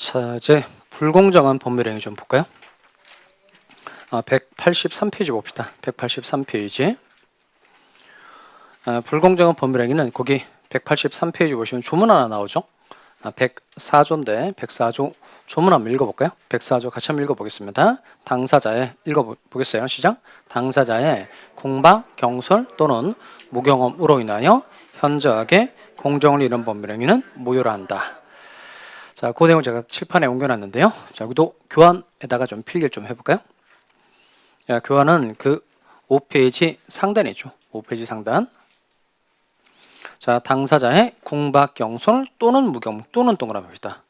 자, 이제 불공정한 법률행위 좀 볼까요? 183페이지 봅시다. 183페이지. 불공정한 법률행위는 거기 183페이지 보시면 조문 하나 나오죠? 104조인데 104조 조문 한번 읽어볼까요? 104조 같이 한번 읽어보겠습니다. 당사자의 읽어보겠어요. 시작. 당사자의 공박, 경솔 또는 무경험으로 인하여 현저하게 공정을 잃은 법률행위는 무효라 한다. 자, 그 내용 제가 칠판에 옮겨놨는데요. 자, 여기도 교환에다가 좀 필기를 좀 해볼까요? 자, 교환은 그 5페이지 상단에 있죠. 5페이지 상단. 자, 당사자의 공박, 경솔 또는 무경 또는 동그라미입니다.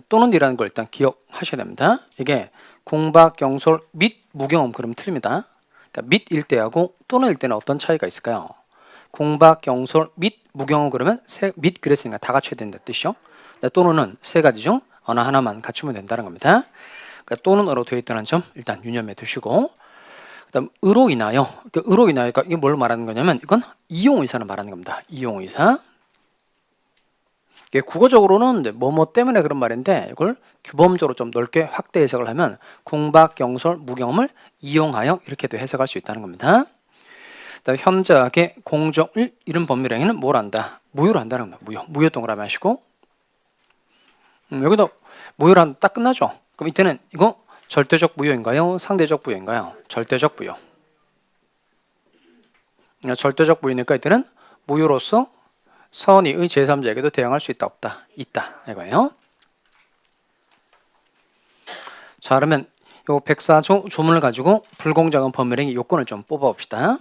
또는이라는 걸 일단 기억하셔야 됩니다. 이게 공박, 경솔 및 무경험 그러면 틀립니다. 그러니까 및일 때하고 또는일 때는 어떤 차이가 있을까요? 공박, 경솔 및 무경험 그러면 및 그랬으니까 다 갖춰야 된다는 뜻이죠. 또는은 세 가지 중 어느 하나만 갖추면 된다는 겁니다. 그러니까 또는으로 되어 있다는 점 일단 유념해 두시고, 그다음 의로 인하여, 의로 인하여가 이게 뭘 말하는 거냐면 이건 이용의사를 말하는 겁니다. 이용의사. 이게 국어적으로는 뭐뭐 때문에 그런 말인데 이걸 규범적으로 좀 넓게 확대 해석을 하면 공박, 경솔, 무경험을 이용하여 이렇게도 해석할 수 있다는 겁니다. 그다음 현저하게 공정을 잃은 법률행위는 뭘 한다? 무효로 한다는 겁니다. 무효 동그라미 하시고, 여기도 무효로 하면 딱 끝나죠. 그럼 이때는 이거 절대적 무효인가요? 상대적 무효인가요? 절대적 무효. 절대적 무효니까 이때는 무효로서 선의의 제3자에게도 대항할 수 있다 없다? 있다 이거예요. 자, 그러면 요 104조 조문을 가지고 불공정한 법률행위 요건을 좀 뽑아 봅시다.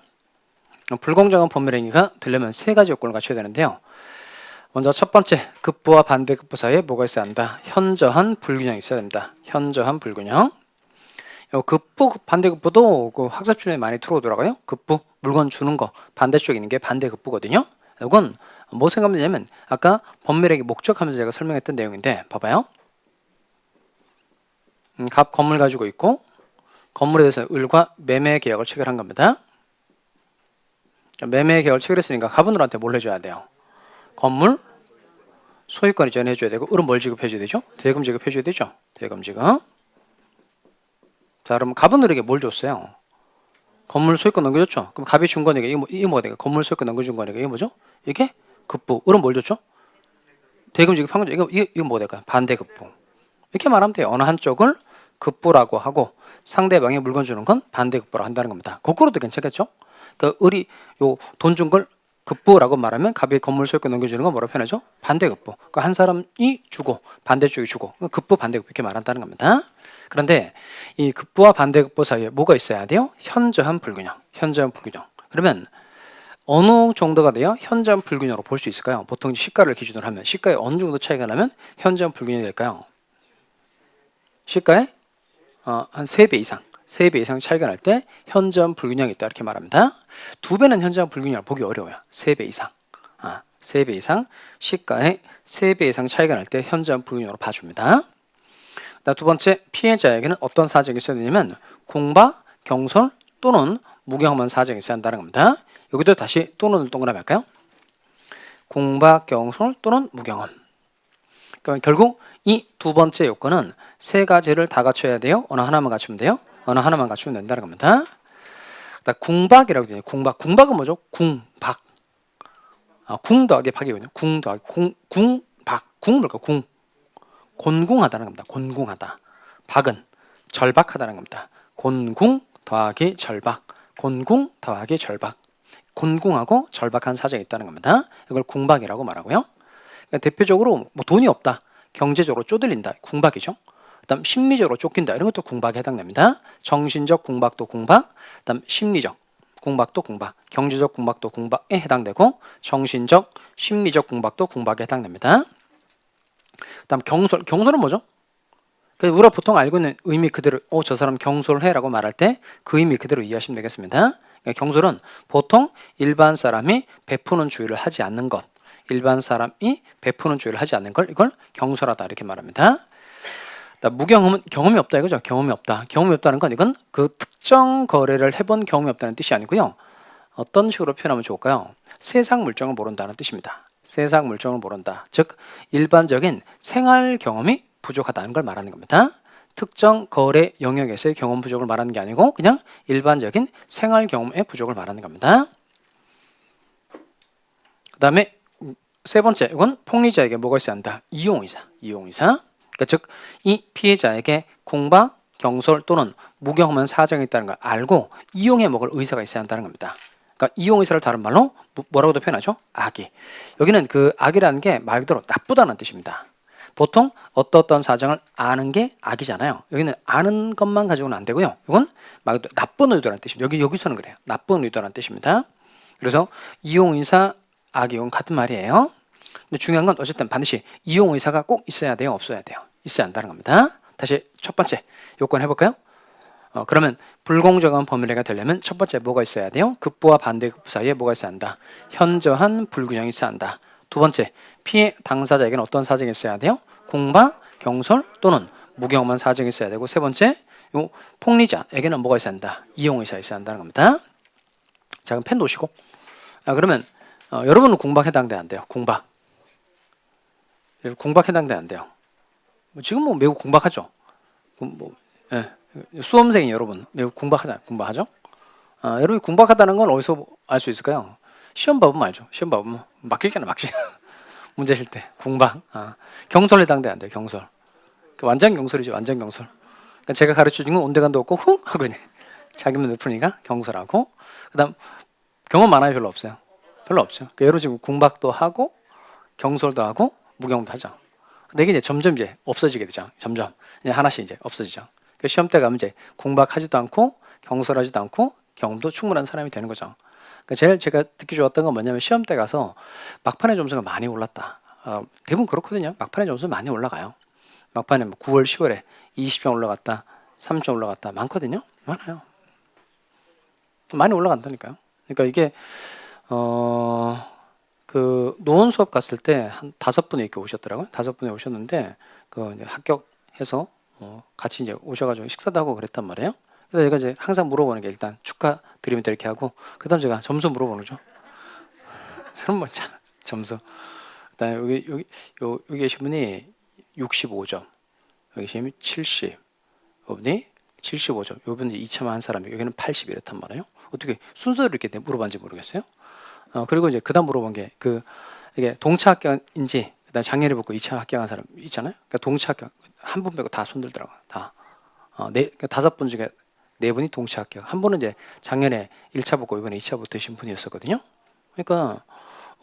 불공정한 법률행위가 되려면 세 가지 요건을 갖춰야 되는데요. 먼저 첫 번째, 급부와 반대급부 사이에 뭐가 있어야 한다? 현저한 불균형이 있어야 됩니다. 현저한 불균형. 급부, 반대급부도 그 학습준에 많이 들어오더라고요. 급부, 물건 주는 거 반대쪽에 있는 게 반대급부거든요. 이건 뭐 생각하면 되냐면 아까 법률행위 목적하면서 제가 설명했던 내용인데 봐봐요. 갑 건물 가지고 있고 건물에 대해서 을과 매매 계약을 체결한 겁니다. 매매 계약을 체결했으니까 갑은을한테 뭘 해줘야 돼요? 건물 소유권 이전 해줘야 되고, 을은 뭘 지급해줘야 되죠? 대금 지급해줘야 되죠? 대금 지급. 자, 그럼 갑은 을에게 뭘 줬어요? 건물 소유권 넘겨줬죠? 그럼 갑이 준 거니까 이게 뭐가 될까? 건물 소유권 넘겨준 거니까 이게 뭐죠? 이게 급부. 을은 뭘 줬죠? 대금 지급한 거죠? 이거 뭐가 될까? 반대급부. 이렇게 말하면 돼요. 어느 한쪽을 급부라고 하고 상대방이 물건 주는 건 반대급부라고 한다는 겁니다. 거꾸로도 괜찮겠죠? 그 을이 요 돈 준 걸 급부라고 말하면 갑이 건물 소유권 넘겨주는 건 뭐라고 표현하죠? 반대급부. 그러니까 한 사람이 주고 반대쪽이 주고 급부 반대급부 이렇게 말한다는 겁니다. 그런데 이 급부와 반대급부 사이에 뭐가 있어야 돼요? 현저한 불균형. 현저한 불균형. 그러면 어느 정도가 돼야 현저한 불균형으로 볼 수 있을까요? 보통 시가를 기준으로 하면 시가에 어느 정도 차이가 나면 현저한 불균형이 될까요? 시가에 한 3배 이상. 3배 이상 차이가 날 때 현저한 불균형이 있다 이렇게 말합니다. 2배는 현저한 불균형을 보기 어려워요. 3배 이상. 3배 이상 시가에 3배 이상 차이가 날 때 현저한 불균형으로 봐줍니다. 두 번째, 피해자에게는 어떤 사정이 있어야 되냐면 공박, 경솔 또는 무경험한 사정이 있어야 한다는 겁니다. 여기도 다시 또는 동그라미 할까요? 공박, 경솔 또는 무경험. 그러니까 결국 이 두 번째 요건은 세 가지를 다 갖춰야 돼요? 어느 하나만 갖추면 돼요? 어느 하나만 갖추면 된다는 겁니다. 궁박이라고 되죠. 궁박. 궁박은 뭐죠? 궁박. 궁 더하기 박이거든요. 궁 더하기 궁박. 궁은 뭘까? 궁. 곤궁하다는 겁니다. 곤궁하다. 박은 절박하다는 겁니다. 곤궁 더하기 절박. 곤궁 더하기 절박. 곤궁하고 절박한 사정이 있다는 겁니다. 이걸 궁박이라고 말하고요. 그러니까 대표적으로 뭐 돈이 없다. 경제적으로 쪼들린다. 궁박이죠. 그다음 심리적으로 쫓긴다. 이런 것도 궁박에 해당됩니다. 정신적 궁박도 궁박, 그다음 심리적 궁박도 궁박, 경제적 궁박도 궁박에 해당되고 정신적, 심리적 궁박도 궁박에 해당됩니다. 그다음 경솔은 뭐죠? 우리가 보통 알고 있는 의미 그대로 저 사람 경솔해라고 말할 때 그 의미 그대로 이해하시면 되겠습니다. 그러니까 경솔은 보통 일반 사람이 베푸는 주의를 하지 않는 것, 일반 사람이 베푸는 주의를 하지 않는 걸 이걸 경솔하다 이렇게 말합니다. 무경험은 경험이 없다 이거죠. 경험이 없다. 경험이 없다는 건 이건 그 특정 거래를 해본 경험이 없다는 뜻이 아니고요. 어떤 식으로 표현하면 좋을까요? 세상 물정을 모른다는 뜻입니다. 세상 물정을 모른다. 즉 일반적인 생활 경험이 부족하다는 걸 말하는 겁니다. 특정 거래 영역에서의 경험 부족을 말하는 게 아니고 그냥 일반적인 생활 경험의 부족을 말하는 겁니다. 그 다음에 세 번째, 이건 폭리자에게 뭐가 있어야 한다? 이용의사. 그러니까 즉, 이 피해자에게 공박, 경솔 또는 무경험한 사정이 있다는 걸 알고 이용해 먹을 의사가 있어야 한다는 겁니다. 그러니까 이용의사를 다른 말로 뭐라고도 표현하죠? 악의. 여기는 그 악이라는 게 말 그대로 나쁘다는 뜻입니다. 보통 어떤 사정을 아는 게 악이잖아요. 여기는 아는 것만 가지고는 안 되고요. 이건 말 그대로 나쁜 의도라는 뜻입니다. 여기서는 그래요. 나쁜 의도라는 뜻입니다. 그래서 이용의사, 악이용 같은 말이에요. 근데 중요한 건 어쨌든 반드시 이용의사가 꼭 있어야 돼요? 없어야 돼요? 있어야 한다는 겁니다. 다시 첫 번째 요건 해볼까요? 그러면 불공정한 법률해가 되려면 첫 번째 뭐가 있어야 돼요? 급부와 반대급부 사이에 뭐가 있어야 한다? 현저한 불균형이 있어야 한다. 두 번째, 피해 당사자에게는 어떤 사정이 있어야 돼요? 공박, 경솔 또는 무경험한 사정이 있어야 되고, 세 번째, 요 폭리자에게는 뭐가 있어야 한다? 이용의사가 있어야 한다는 겁니다. 자, 그럼 펜 놓으시고. 그러면 여러분은 공박 해당돼 안 돼요? 공박 해당돼 안 돼요? 지금 뭐 매우 공박하죠. 예. 수험생이 여러분 매우 공박하죠. 여러분이 공박하다는 건 어디서 알 수 있을까요? 시험 봐보면 알죠. 시험 봐보면 막힐게나 막지. 문제 실 때 공박. 경솔 해당돼 안 돼요? 경솔. 완전 경솔이죠. 완전 경솔. 그러니까 제가 가르쳐준 건 온데간도 없고 훅 하고 그냥 자기만 베푸니까 경솔하고. 그다음 경험 많아요? 별로 없어요? 별로 없죠. 그러니까 여러분 지금 공박도 하고 경솔도 하고 무경험도 하죠. 근데 이게 이제 점점 이제 없어지게 되죠. 점점 그냥 하나씩 이제 없어지죠. 그 시험 때 가면 이제 공박하지도 않고 경솔하지도 않고 경험도 충분한 사람이 되는 거죠. 그러니까 제일 제가 듣기 좋았던 건 뭐냐면 시험 때 가서 막판에 점수가 많이 올랐다. 대부분 그렇거든요. 막판에 점수 많이 올라가요. 막판에 뭐 9월, 10월에 20점 올라갔다, 3점 올라갔다 많거든요. 많아요. 많이 올라간다니까요. 그러니까 이게 그 노원 수업 갔을 때 한 5분이 이렇게 오셨더라고요. 5분이 오셨는데 그 이제 합격해서 같이 이제 오셔가지고 식사도 하고 그랬단 말이에요. 그래서 제가 이제 항상 물어보는 게 일단 축하드립니다 이렇게 하고 그다음 제가 점수 물어보는 거죠. 저는 뭐 점수. 그다음에 여기 계신 분이 65점, 여기 계신 분이 70, 이분이 75점, 이분이 2차만 한 사람이 여기는 80 이랬단 말이에요. 어떻게 순서를 이렇게 물어봤는지 모르겠어요. 그리고 이제 그다음 물어본 게 이게 동차 합격인지 그다음 작년에 붙고 2차 합격한 사람 있잖아요. 그러니까 동차 합격 한 분 빼고 다 손들더라고요. 다. 그러니까 5분 중에 4분이 동차 합격. 한 분은 이제 작년에 1차 붙고 이번에 2차 붙으신 분이었었거든요. 그러니까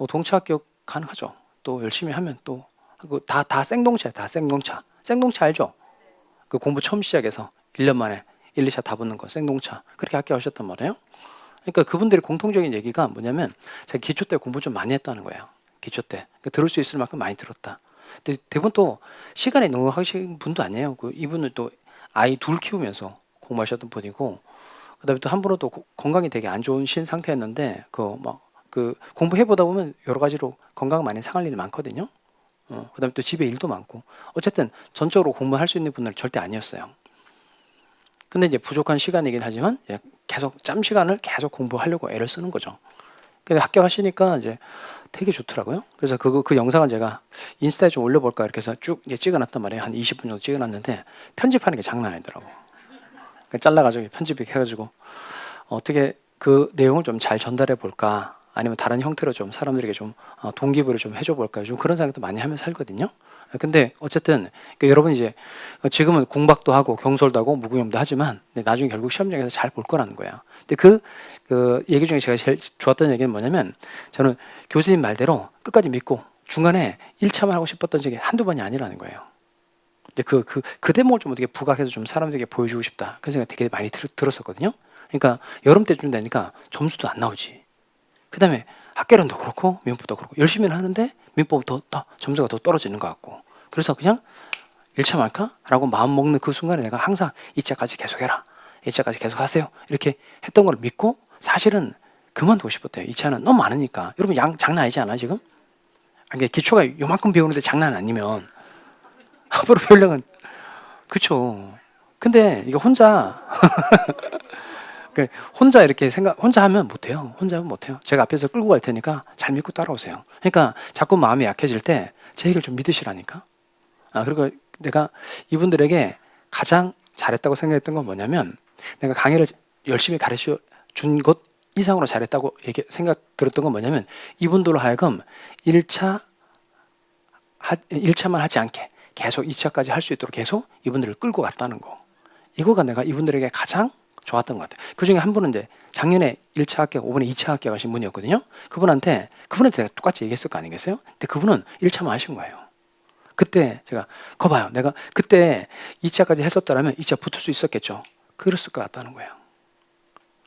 동차 합격 가능하죠. 또 열심히 하면 또 다 생동차야. 다 생동차. 생동차 알죠? 그 공부 처음 시작해서 1년 만에 1, 2차 다 붙는 거 생동차. 그렇게 합격하셨단 말이에요. 그러니까 그분들의 공통적인 얘기가 뭐냐면 자기 기초 때 공부 좀 많이 했다는 거예요. 기초 때. 그러니까 들을 수 있을 만큼 많이 들었다. 근데 대부분 또 시간에 넉넉하신 분도 아니에요. 이분은 또 아이 둘 키우면서 공부하셨던 분이고, 그다음에 또 한 분은 또 건강이 되게 안 좋으신 상태였는데 그 공부해 보다 보면 여러 가지로 건강 많이 상할 일이 많거든요. 그다음에 또 집에 일도 많고 어쨌든 전적으로 공부할 수 있는 분들은 절대 아니었어요. 근데 이제 부족한 시간이긴 하지만 계속 짬 시간을 계속 공부하려고 애를 쓰는 거죠. 근데 합격하시니까 이제 되게 좋더라고요. 그래서 그 영상을 제가 인스타에 좀 올려볼까 이렇게 해서 쭉 찍어놨단 말이에요. 한 20분 정도 찍어놨는데 편집하는 게 장난 아니더라고. 그러니까 잘라가지고 편집해가지고 어떻게 그 내용을 좀 잘 전달해 볼까, 아니면 다른 형태로 좀 사람들에게 좀 동기부여를 좀 해줘 볼까, 좀 그런 생각도 많이 하면서 살거든요. 근데 어쨌든 그러니까 여러분 이제 지금은 공박도 하고 경솔도 하고 무구형도 하지만 나중에 결국 시험장에서 잘 볼 거라는 거야. 근데 그 얘기 중에 제가 제일 좋았던 얘기는 뭐냐면, 저는 교수님 말대로 끝까지 믿고 중간에 1차만 하고 싶었던 적이 한두 번이 아니라는 거예요. 근데 그 대목을 좀 어떻게 부각해서 좀 사람들에게 보여주고 싶다, 그런 생각 되게 많이 들었었거든요. 그러니까 여름 때쯤 되니까 점수도 안 나오지. 그 다음에 학계론도 그렇고 민법도 그렇고 열심히는 하는데 민법은 더 점수가 더 떨어지는 것 같고, 그래서 그냥 1차 말까? 라고 마음 먹는 그 순간에 내가 항상 2차까지 계속해라, 2차까지 계속 하세요 이렇게 했던 걸 믿고 사실은 그만두고 싶었대요. 2차는 너무 많으니까. 여러분 장난 아니지 않아요 지금? 이게 기초가 요만큼 배우는데 장난 아니면 앞으로 배우려면, 그쵸. 근데 이거 혼자 혼자 이렇게 혼자 하면 못해요. 혼자 하면 못해요. 제가 앞에서 끌고 갈 테니까 잘 믿고 따라오세요. 그러니까 자꾸 마음이 약해질 때 제 얘기를 좀 믿으시라니까. 그리고 내가 이분들에게 가장 잘했다고 생각했던 건 뭐냐면 내가 강의를 열심히 가르쳐 준 것 이상으로 잘했다고 생각 들었던 건 뭐냐면 이분들로 하여금 1차만 하지 않게 계속 2차까지 할 수 있도록 계속 이분들을 끌고 갔다는 거. 이거가 내가 이분들에게 가장 좋았던 것 같아요. 그 중에 한 분은 이제 작년에 1차 합격, 이번에 2차 합격하신 분이었거든요. 그분한테 내가 똑같이 얘기했을 거 아니겠어요? 근데 그분은 1차만 하신 거예요. 그때 제가 봐요. 내가 그때 2차까지 했었더라면 2차 붙을 수 있었겠죠. 그랬을 것 같다는 거예요.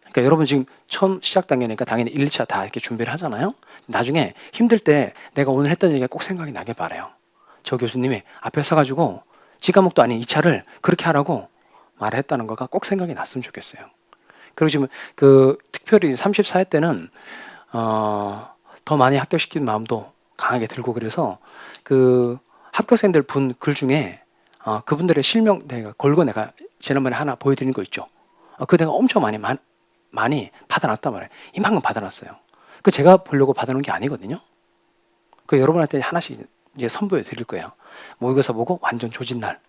그러니까 여러분 지금 처음 시작 단계니까 당연히 1, 2차 다 이렇게 준비를 하잖아요. 나중에 힘들 때 내가 오늘 했던 얘기가 꼭 생각이 나길 바라요. 저 교수님이 앞에 서가지고 지 과목도 아닌 2차를 그렇게 하라고 말을 했다는 거가 꼭 생각이 났으면 좋겠어요. 그리고 지금 특별히 34회 때는 더 많이 합격시키는 마음도 강하게 들고 그래서 합격생들 분 글 중에 그분들의 실명 내가 걸고 내가 지난번에 하나 보여드린 거 있죠. 그 내가 엄청 많이 받아놨단 말이에요. 이만큼 받아놨어요. 제가 보려고 받아놓은 게 아니거든요. 여러분한테 하나씩 이제 선보여 드릴 거예요. 모의고사 보고 완전 조진날.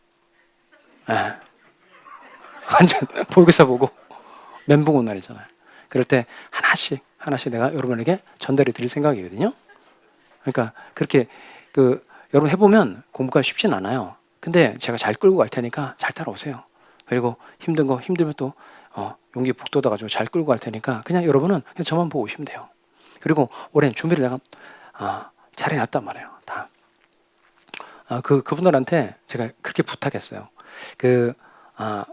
완전 모의고사 보고 멘붕 온 날이잖아요. 그럴 때 하나씩 내가 여러분에게 전달해 드릴 생각이거든요. 그러니까 그렇게 여러분 해보면 공부가 쉽진 않아요. 근데 제가 잘 끌고 갈 테니까 잘 따라오세요. 그리고 힘들면 또 용기 북돋아가지고 잘 끌고 갈 테니까 그냥 여러분은 그냥 저만 보고 오시면 돼요. 그리고 올해는 준비를 내가 잘 해놨단 말이에요. 다. 그분들한테 제가 그렇게 부탁했어요.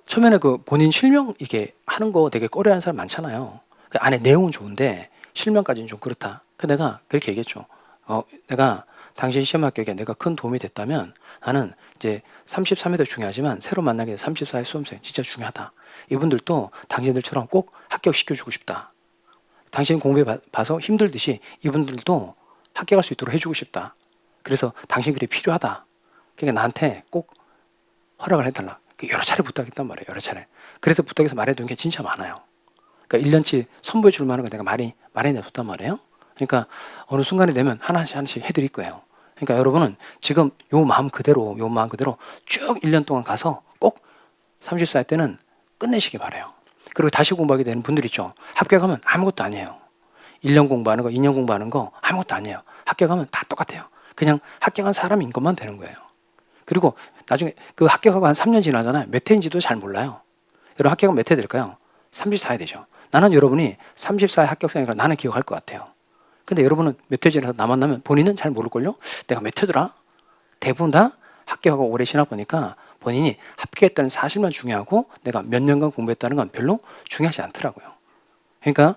처음에는 본인 실명 이게 하는 거 되게 꺼려하는 사람 많잖아요. 안에 내용은 좋은데 실명까지는 좀 그렇다. 내가 그렇게 얘기했죠. 내가 당신 시험 합격에 내가 큰 도움이 됐다면 나는 이제 33회도 중요하지만 새로 만나게 된 34회 수험생 진짜 중요하다. 이분들도 당신들처럼 꼭 합격시켜주고 싶다. 당신 공부에 봐서 힘들듯이 이분들도 합격할 수 있도록 해주고 싶다. 그래서 당신 글이 필요하다. 그러니까 나한테 꼭 허락을 해달라. 여러 차례 부탁했단 말이에요. 여러 차례. 그래서 부탁해서 말해둔 게 진짜 많아요. 그러니까 1년치 선보여 줄 만한 거 내가 많이 내뒀단 말이에요. 그러니까 어느 순간이 되면 하나씩 해드릴 거예요. 그러니까 여러분은 지금 요 마음 그대로 쭉 1년 동안 가서 꼭 34회 때는 끝내시기 바라요. 그리고 다시 공부하게 되는 분들 있죠. 합격하면 아무것도 아니에요. 1년 공부하는 거, 2년 공부하는 거 아무것도 아니에요. 합격하면 다 똑같아요. 그냥 합격한 사람인 것만 되는 거예요. 그리고 나중에 합격하고 한 3년 지나잖아요. 몇 회인지도 잘 몰라요. 여러분 합격은 몇 회 될까요? 34회 되죠. 나는 여러분이 34회 합격생이라 나는 기억할 것 같아요. 근데 여러분은 몇 회 지나서 나 만나면 본인은 잘 모를걸요? 내가 몇 회더라? 대부분 다 합격하고 오래 지나 보니까 본인이 합격했다는 사실만 중요하고 내가 몇 년간 공부했다는 건 별로 중요하지 않더라고요. 그러니까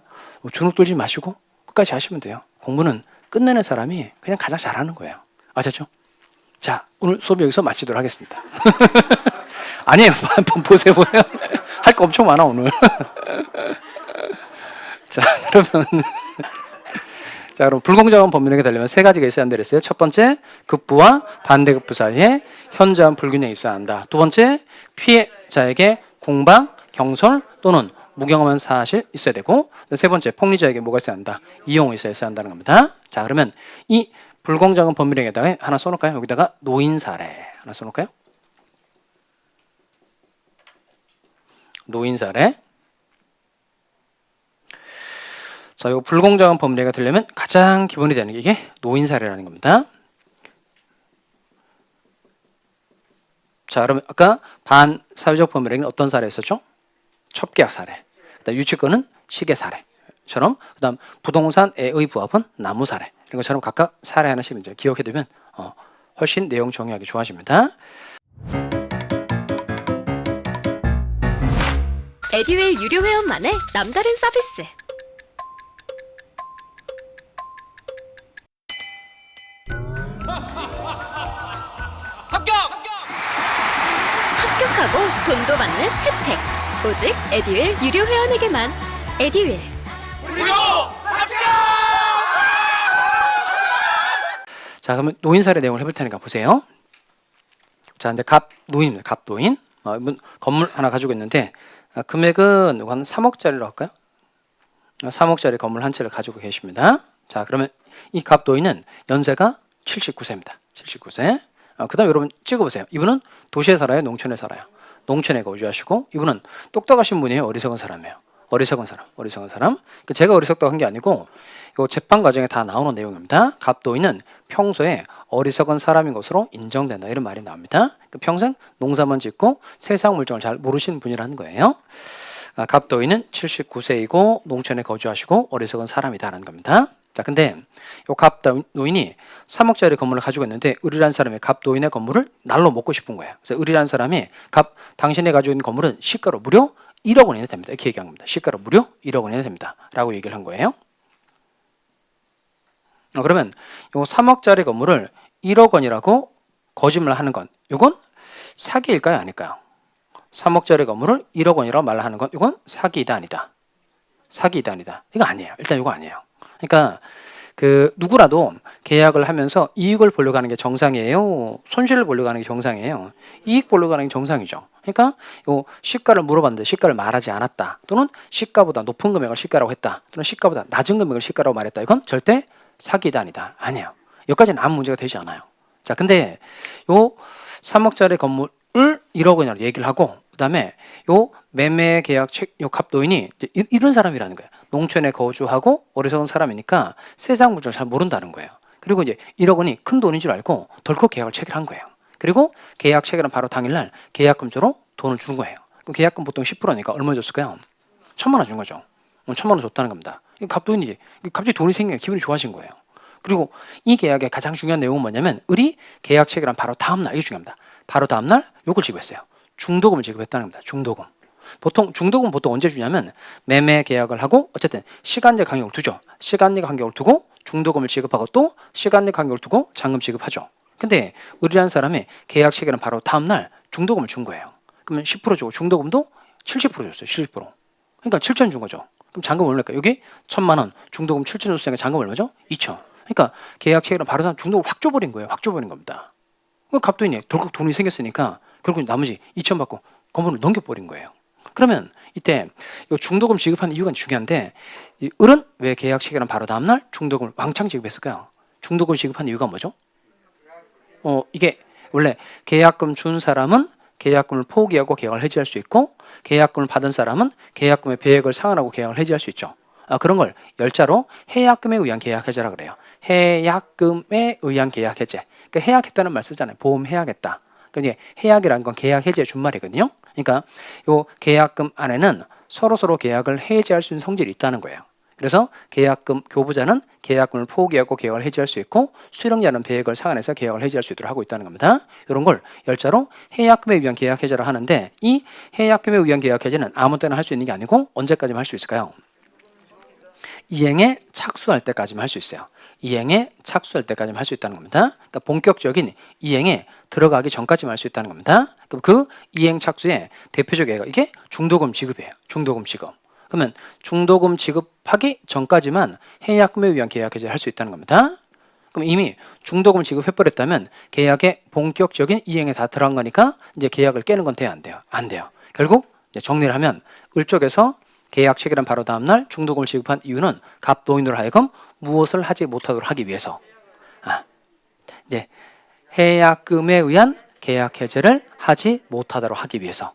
주눅 들지 마시고 끝까지 하시면 돼요. 공부는 끝내는 사람이 그냥 가장 잘하는 거예요. 아셨죠? 자, 오늘 수업 여기서 마치도록 하겠습니다. 아니에요. 한번 보세요. 할 거 엄청 많아 오늘. 자, 그럼 불공정한 법률에게 달리면 세 가지가 있어야 한다 그랬어요. 첫 번째, 급부와 반대급부 사이에 현저한 불균형이 있어야 한다. 두 번째, 피해자에게 공방, 경솔 또는 무경험한 사실 있어야 되고, 세 번째, 폭리자에게 뭐가 있어야 한다? 이용이 있어야 한다는 겁니다. 자, 그러면 이 불공정한 법률에다가 하나 써놓을까요? 여기다가 노인 사례 하나 써놓을까요? 노인 사례. 자, 이 불공정한 법률가 되려면 가장 기본이 되는 게 이게 노인 사례라는 겁니다. 자, 그러면 아까 반사회적 법률에는 어떤 사례였었죠? 첩계약 사례. 그다음 유치권은 시계 사례처럼, 그다음 부동산의 부합은 나무 사례. 이런 것처럼 각각 사례 하나씩 이제 기억해두면 훨씬 내용 정리하기 좋아집니다. 에듀윌 유료 회원만의 남다른 서비스. 합격하고 돈도 받는 혜택. 오직 에듀윌 유료 회원에게만. 에듀윌. 무료 합격! 자, 그러면 노인 사례 내용을 해볼 테니까 보세요. 자, 근데 갑노인입니다. 갑노인. 건물 하나 가지고 있는데 금액은 한 3억짜리로 할까요? 3억짜리 건물 한 채를 가지고 계십니다. 자, 그러면 이 갑노인은 연세가 79세입니다. 79세. 그 다음에 여러분 찍어보세요. 이분은 도시에 살아요? 농촌에 살아요? 농촌에 거주하시고 이분은 똑똑하신 분이에요? 어리석은 사람이에요? 어리석은 사람. 그러니까 제가 어리석다고 한 게 아니고 이 재판 과정에 다 나오는 내용입니다. 갑도인은 평소에 어리석은 사람인 것으로 인정된다. 이런 말이 나옵니다. 평생 농사만 짓고 세상 물정을 잘 모르시는 분이라는 거예요. 갑도인은 79세이고 농촌에 거주하시고 어리석은 사람이다라는 겁니다. 자, 근데 이 갑도인이 3억짜리 건물을 가지고 있는데 을이라는 사람이 갑도인의 건물을 날로 먹고 싶은 거예요. 그래서 을이라는 사람이 당신이 가지고 있는 건물은 시가로 무려 1억 원이나 됩니다. 이렇게 얘기한 겁니다. 시가로 무려 1억 원이나 됩니다. 라고 얘기를 한 거예요. 그러면 이 3억짜리 건물을 1억 원이라고 거짓말을 하는 건 이건 사기일까요? 아닐까요? 3억짜리 건물을 1억 원이라고 말하는 건 이건 사기이다 아니다. 사기이다 아니다. 이거 아니에요. 일단 이거 아니에요. 그러니까 누구라도 계약을 하면서 이익을 보려고 하는 게 정상이에요? 손실을 보려고 하는 게 정상이에요? 이익 보려고 하는 게 정상이죠. 그러니까 요 시가를 물어봤는데 시가를 말하지 않았다. 또는 시가보다 높은 금액을 시가라고 했다. 또는 시가보다 낮은 금액을 시가라고 말했다. 이건 절대 사기이다 아니다. 아니에요. 여기까지는 아무 문제가 되지 않아요. 자, 근데 요 3억짜리 건물을 1억 원이라고 얘기를 하고 그다음에 요 매매 계약 요 갑도인이 이런 사람이라는 거예요. 농촌에 거주하고 어리석은 사람이니까 세상 물정을 잘 모른다는 거예요. 그리고 이제 1억 원이 큰 돈인 줄 알고 덜컥 계약을 체결한 거예요. 그리고 계약 체결한 바로 당일날 계약금조로 돈을 주는 거예요. 그럼 계약금 보통 10%니까 얼마 줬을까요? 1,000만 원 준 거죠. 1,000만 원 줬다는 겁니다. 갑도인이 갑자기 돈이 생기니까 기분이 좋아진 거예요. 그리고 이 계약의 가장 중요한 내용은 뭐냐면 을이 계약 체결한 바로 다음날, 이게 중요합니다. 바로 다음날 요걸 지급했어요. 중도금을 지급했다는 겁니다. 중도금. 중도금 보통 언제 주냐면 매매 계약을 하고 어쨌든 시간제 간격을 두죠. 시간제 간격을 두고 중도금을 지급하고 또 시간제 간격을 두고 잔금 지급하죠. 근데 을이라는 사람이 계약 체결은 바로 다음날 중도금을 준 거예요. 그러면 10% 주고 중도금도 70% 줬어요. 70%. 그러니까 7천 준 거죠. 그럼 잔금 얼마일까? 여기 1,000만 원, 중도금 7천 줬으니까 잔금 얼마죠? 2천. 그러니까 계약 체결은 바로 다음 중도금을 확 줘버린 거예요. 확 줘버린 겁니다. 갑도인이 덜컥 돈이 생겼으니까 결국 나머지 2천 받고 건물을 넘겨버린 거예요. 그러면 이때 이 중도금 지급하는 이유가 중요한데 이 을은 왜 계약 체결한 바로 다음날 중도금을 왕창 지급했을까요? 중도금 지급한 이유가 뭐죠? 이게 원래 계약금 준 사람은 계약금을 포기하고 계약을 해지할 수 있고 계약금을 받은 사람은 계약금의 배액을 상환하고 계약을 해지할 수 있죠. 그런 걸 열자로 해약금에 의한 계약 해제라 그래요. 해약금에 의한 계약 해제. 그러니까 해약했다는 말 쓰잖아요. 보험 해약했다. 그러니까 해약이라는 건 계약 해제의 준말이거든요. 그러니까 요 계약금 안에는 서로 계약을 해지할 수 있는 성질이 있다는 거예요. 그래서 계약금 교부자는 계약금을 포기하고 계약을 해지할 수 있고 수령자는 배액을 상환해서 계약을 해지할 수 있도록 하고 있다는 겁니다. 이런 걸 열자로 해약금에 의한 계약 해제를 하는데 이 해약금에 의한 계약 해제는 아무 때나 할 수 있는 게 아니고 언제까지만 할 수 있을까요? 이행에 착수할 때까지만 할 수 있어요. 이행에 착수할 때까지만 할 수 있다는 겁니다. 그러니까 본격적인 이행에 들어가기 전까지만 할 수 있다는 겁니다. 그럼 그 이행 착수의 대표적 예가 이게 중도금 지급이에요. 중도금 지급. 그러면 중도금 지급하기 전까지만 해약금에 의한 계약 해제를 할 수 있다는 겁니다. 그럼 이미 중도금 지급해버렸다면 계약의 본격적인 이행에 다 들어간 거니까 이제 계약을 깨는 건 돼요, 안 돼요? 안 돼요. 결국 이제 정리를 하면 을 쪽에서 계약 체결한 바로 다음날 중도금을 지급한 이유는 갑도인으로 하여금 무엇을 하지 못하도록 하기 위해서 이제 해약금에 의한 계약 해제를 하지 못하도록 하기 위해서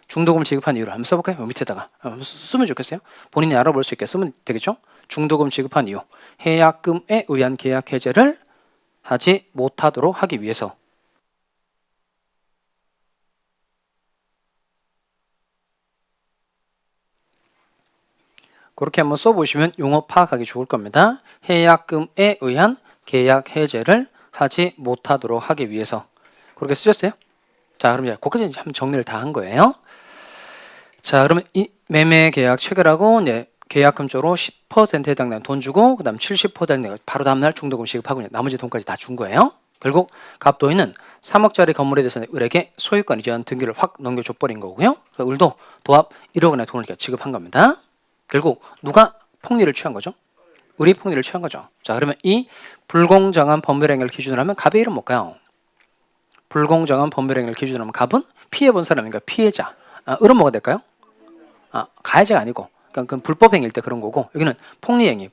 중도금을 지급한 이유를 한번 써볼까요? 밑에다가 쓰면 좋겠어요. 본인이 알아볼 수 있게 쓰면 되겠죠? 중도금 지급한 이유, 해약금에 의한 계약 해제를 하지 못하도록 하기 위해서. 그렇게 한번 써보시면 용어 파악하기 좋을 겁니다. 해약금에 의한 계약 해제를 하지 못하도록 하기 위해서. 그렇게 쓰셨어요? 자, 그럼 이제 거기까지 한번 정리를 다 한 거예요. 자, 그러면 이 매매 계약 체결하고 이제 계약금 쪽으로 10%에 해당되는 돈 주고 그다음 70%에 해당되는 바로 다음날 중도금 지급하고 나머지 돈까지 다 준 거예요. 결국 갑도인은 3억짜리 건물에 대해서는 을에게 소유권 이전 등기를 확 넘겨줘 버린 거고요. 을도 도합 1억 원의 돈을 지급한 겁니다. 결국 누가 폭리를 취한 거죠? 을이 폭리를 취한 거죠. 자, 그러면 이 불공정한 법률행위를 기준으로 하면 갑의 이름 뭘까요? 불공정한 법률행위를 기준으로 하면 갑은 피해본 사람인가 피해자. 을은 뭐가 될까요? 가해자가 아니고 그러니까 불법행위일 때 그런 거고 여기는 폭리행위,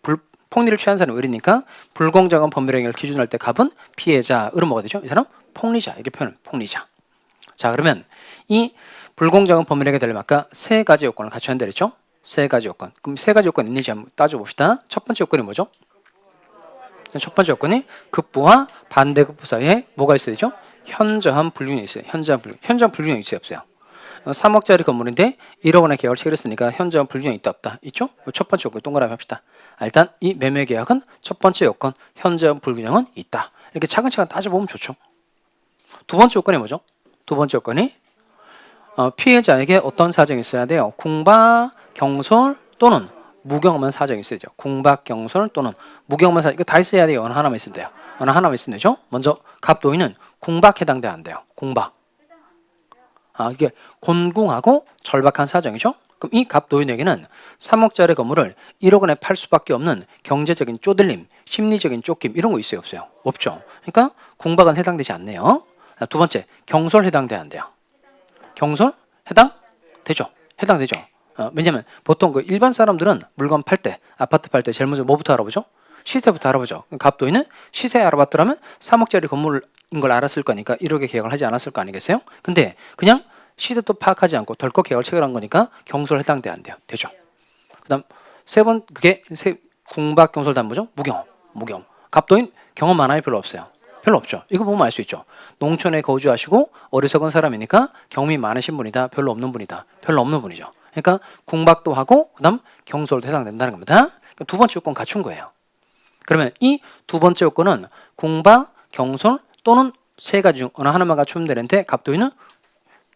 폭리를 취한 사람이 을이니까 불공정한 법률행위를 기준으로 할 때 갑은 피해자, 을은 뭐가 되죠? 이 사람 폭리자. 이게 표현은 폭리자. 자, 그러면 이 불공정한 법률행위가 되려면 아까 세 가지 요건을 갖춰야 한다 그랬죠? 세 가지 요건. 그럼 세 가지 요건이 있는지 한번 따져봅시다. 첫 번째 요건이 뭐죠? 첫 번째 요건이 급부와 반대급부 사이에 뭐가 있어야 되죠? 현저한 불균형이 있어요. 현저한 불균형이 있어요, 없어요? 3억짜리 건물인데 1억 원의 계약을 체결했으니까 현저한 불균형이 있다 없다? 있죠? 첫 번째 요건 동그라미 합시다. 일단 이 매매 계약은 첫 번째 요건 현저한 불균형은 있다. 이렇게 차근차근 따져보면 좋죠. 두 번째 요건이 뭐죠? 두 번째 요건이 피해자에게 어떤 사정이 있어야 돼요? 궁박, 경솔 또는 무경험한 사정이 있어야 되죠. 궁박, 경솔 또는 무경험한 사정. 이거 다 있어야 돼요. 어느 하나만 있으면 돼요. 어느 하나만 있으면 되죠. 먼저 갑도인은 궁박 해당돼 안 돼요. 궁박. 이게 곤궁하고 절박한 사정이죠. 그럼 이 갑도인에게는 3억짜리 건물을 1억 원에 팔 수밖에 없는 경제적인 쪼들림, 심리적인 쫓김 이런 거 있어요, 없어요? 없죠. 그러니까 궁박은 해당되지 않네요. 두 번째, 경솔 해당돼 안 돼요. 경솔 해당되죠. 해당되죠. 왜냐면 보통 그 일반 사람들은 물건 팔 때, 아파트 팔 때 제일 먼저 뭐부터 알아보죠? 시세부터 알아보죠. 갑도인은 시세 알아봤더라면 3억짜리 건물인 걸 알았을 거니까 1억에 계약을 하지 않았을 거 아니겠어요? 근데 그냥 시세도 파악하지 않고 덜컥 계약을 체결한 거니까 경솔 해당돼 안 돼요. 되죠. 그다음 세 번 그게 궁박 경솔 다음 뭐죠? 무경. 갑도인 경험 많아요? 별로 없어요? 별로 없죠. 이거 보면 알 수 있죠. 농촌에 거주하시고 어리석은 사람이니까 경험이 많으신 분이다. 별로 없는 분이다. 별로 없는 분이죠. 그러니까 궁박도 하고 그다음 경솔도 해당된다는 겁니다. 그러니까 두 번째 요건 갖춘 거예요. 그러면 이 두 번째 요건은 궁박, 경솔 또는 세 가지 중 어느 하나만 갖추면 되는데 갑도인은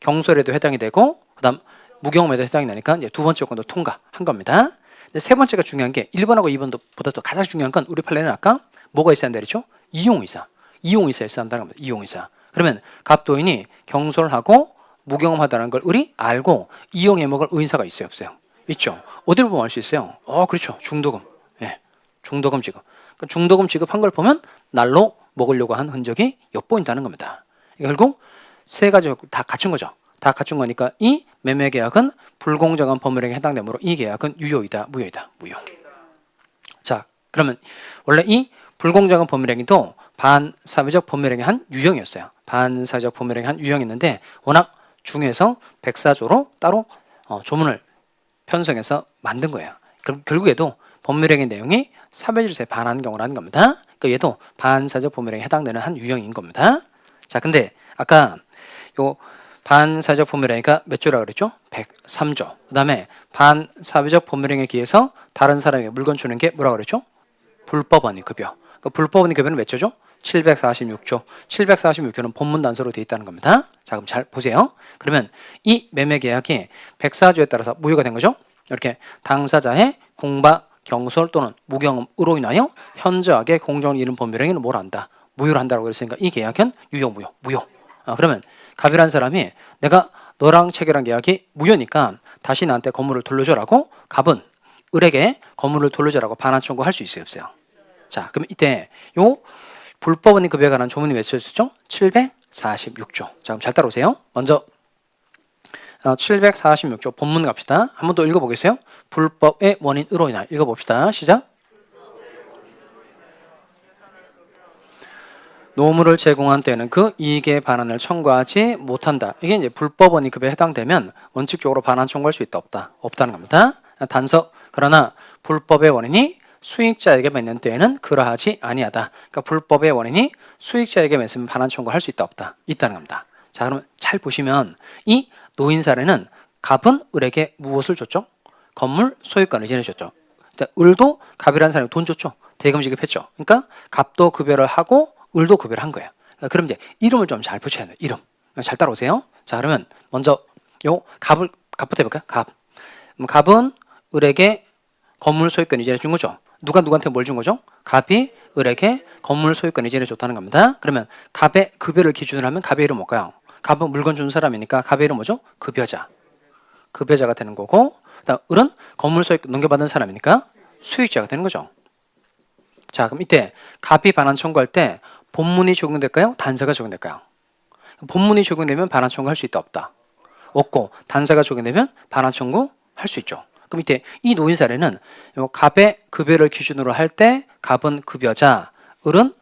경솔에도 해당이 되고 그다음 무경험에도 해당이 되니까 이제 두 번째 요건도 통과한 겁니다. 근데 세 번째가 중요한 게 1번하고 2번보다 또 가장 중요한 건 우리 판례는 아까 뭐가 있어야 한다 그랬죠? 이용의사 있어야 한다는 겁니다. 이용의사. 그러면 갑도인이 경솔하고 무경험하다는 걸 우리 알고 이용해 먹을 의사가 있어요, 없어요? 있죠. 어디를 보면 알 수 있어요? 그렇죠. 중도금. 예. 중도금 지급. 그러니까 중도금 지급한 걸 보면 날로 먹으려고 한 흔적이 엿보인다는 겁니다. 결국 세 가지 다 갖춘 거죠. 다 갖춘 거니까 이 매매 계약은 불공정한 법률행위에 해당되므로 이 계약은 유효이다, 무효이다, 무효. 자, 그러면 원래 이 불공정한 법률행위도 반사회적 법률행위 한 유형이었어요. 반사회적 법률행위 한 유형이었는데 워낙 중요해서 백사조로 따로 조문을 편성해서 만든 거예요. 결국에도 법률행위 내용이 사회질서에 반하는 경우라는 겁니다. 그러니까 얘도 반사회적 법률행위에 해당되는 한 유형인 겁니다. 자, 근데 아까 요 반사회적 법률행위가 몇 조라고 그랬죠? 103조. 그다음에 반사회적 법률행위에 기해서 다른 사람에게 물건 주는 게 뭐라고 그랬죠? 불법원의 급여. 그 불법원의 급여는 몇 조죠? 746조. 746조는 본문 단서로 되어 있다는 겁니다. 자, 그럼 잘 보세요. 그러면 이 매매 계약이 104조에 따라서 무효가 된 거죠? 이렇게 당사자의 궁박, 경솔 또는 무경험으로 인하여 현저하게 공정을 잃은 법률행위는 뭘 한다? 무효를 한다고 그랬으니까 이 계약은 유효, 무효. 그러면 갑이라는 사람이 내가 너랑 체결한 계약이 무효니까 다시 나한테 건물을 돌려줘라고 갑은 을에게 건물을 돌려줘라고 반환 청구할 수 있어요, 없어요? 자, 그럼 이때 요 불법원의 급여에 관한 조문이 몇 조였죠? 746조. 자, 그럼 잘 따라오세요. 먼저 746조 본문 갑시다. 한 번 더 읽어보겠어요? 불법의 원인으로 인하 읽어봅시다. 시작. 노무를 제공한 때는 그 이익의 반환을 청구하지 못한다. 이게 이제 불법원의 급여에 해당되면 원칙적으로 반환 청구할 수 있다, 없다? 없다는 겁니다. 단서. 그러나 불법의 원인이 수익자에게 맺는 때에는 그러하지 아니하다. 그러니까 불법의 원인이 수익자에게 맺으면 반환 청구할 수 있다, 없다? 있다는 겁니다. 자, 그러면 잘 보시면 이 노인 사례는 갑은 을에게 무엇을 줬죠? 건물 소유권을 지내줬죠. 그러니까 을도 갑이라는 사람이 돈 줬죠. 대금 지급했죠. 그러니까 갑도 급여를 하고 을도 급여를 한 거예요. 그럼 이제 이름을 좀 잘 붙여야 돼요. 이름. 잘 따라오세요. 자, 그러면 먼저 요 갑부터 해볼까요? 갑. 갑은 을에게 건물 소유권 이전해 준 거죠. 누가 누구한테 뭘 준 거죠? 갑이 을에게 건물 소유권 이전해 줬다는 겁니다. 그러면 갑의 급여를 기준으로 하면 갑의 이름 뭘까요? 갑은 물건 준 사람이니까 갑의 이름 뭐죠? 급여자. 급여자가 되는 거고, 그다음 을은 건물 소유권 넘겨받은 사람이니까 수익자가 되는 거죠. 자, 그럼 이때 갑이 반환 청구할 때 본문이 적용될까요? 단서가 적용될까요? 본문이 적용되면 반환 청구할 수 있다, 없다? 없고 단서가 적용되면 반환 청구할 수 있죠. 그럼 이때 이 노인 사례는 요 갑의 급여를 기준으로 할 때 갑은 급여자, 을은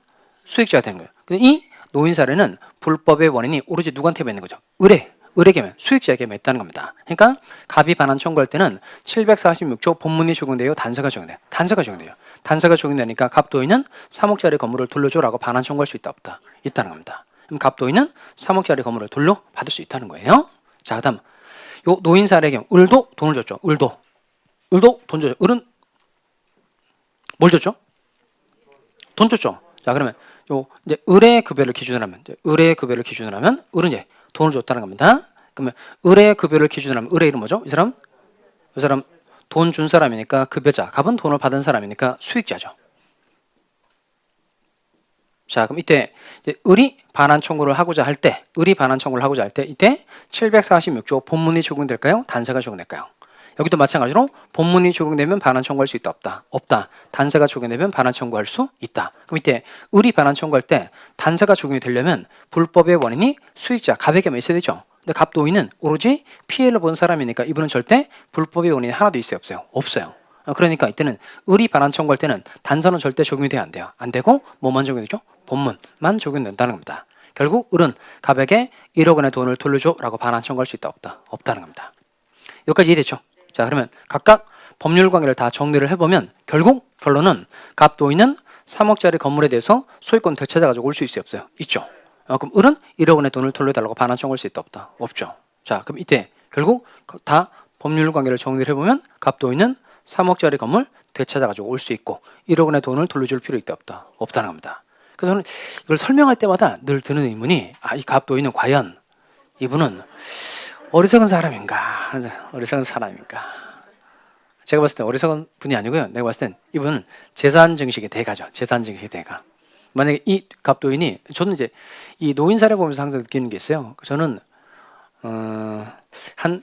수익자가 되는 거예요. 근데 이 노인 사례는 불법의 원인이 오로지 누구한테 맺는 거죠? 을에게만, 수익자에게만 있다는 겁니다. 그러니까 갑이 반환 청구할 때는 746조 본문이 적용돼요? 단서가 적용돼요? 단서가 적용돼요. 단서가 적용되니까 갑도인은 3억짜리 건물을 돌려줘라고 반환 청구할 수 있다 없다? 있다는 겁니다. 그럼 갑도인은 3억짜리 건물을 돌려받을 수 있다는 거예요. 자, 그다음 요 노인 사례의 경우 을도 돈을 줬죠. 을도 돈 줬죠. 을은 뭘 줬죠? 돈 줬죠. 자, 그러면 요 이제 을의 급여를 기준으로 하면 을은 이제 돈을 줬다는 겁니다. 그러면 을의 급여를 기준으로 하면 을의 이름 뭐죠? 이 사람 돈 준 사람이니까 급여자, 갑은 돈을 받은 사람이니까 수익자죠. 자, 그럼 이때 이제 을이 반환 청구를 하고자 할 때 이때 746조 본문이 적용될까요? 단서가 적용될까요? 여기도 마찬가지로 본문이 적용되면 반환 청구할 수 있다 없다. 단서가 적용되면 반환 청구할 수 있다. 그럼 이때 을이 반환 청구할 때 단서가 적용이 되려면 불법의 원인이 수익자 갑에게만 있어야 되죠. 근데 갑도인은 오로지 피해를 본 사람이니까 이분은 절대 불법의 원인이 하나도 있어요 없어요. 그러니까 이때는 을이 반환 청구할 때는 단서는 절대 적용이 돼야 안 돼요. 안 되고 뭐만 적용되죠? 본문만 적용된다는 겁니다. 결국 을은 갑에게 1억 원의 돈을 돌려줘라고 반환 청구할 수 있다 없다는 겁니다. 여기까지 이해됐죠? 자, 그러면 각각 법률 관계를 다 정리를 해보면 결국 결론은 갑도인은 3억짜리 건물에 대해서 소유권 되찾아가지고 올 수 있어요 없어요? 있죠. 그럼 을은 1억 원의 돈을 돌려달라고 반환 청구할 수 있다 없다? 없죠. 자, 그럼 이때 결국 다 법률 관계를 정리를 해보면 갑도인은 3억짜리 건물 되찾아가지고 올 수 있고 1억 원의 돈을 돌려줄 필요 있다 없다? 없다는 겁니다. 그래서 저는 이걸 설명할 때마다 늘 드는 의문이 이 갑도인은 과연 이분은 어리석은 사람인가? 제가 봤을 때 어리석은 분이 아니고요. 내가 봤을 땐 이분은 재산 증식의 대가죠. 재산 증식의 대가. 만약에 이 갑도인이 저는 이제 이 노인 사례 보면서 항상 느끼는 게 있어요. 저는 한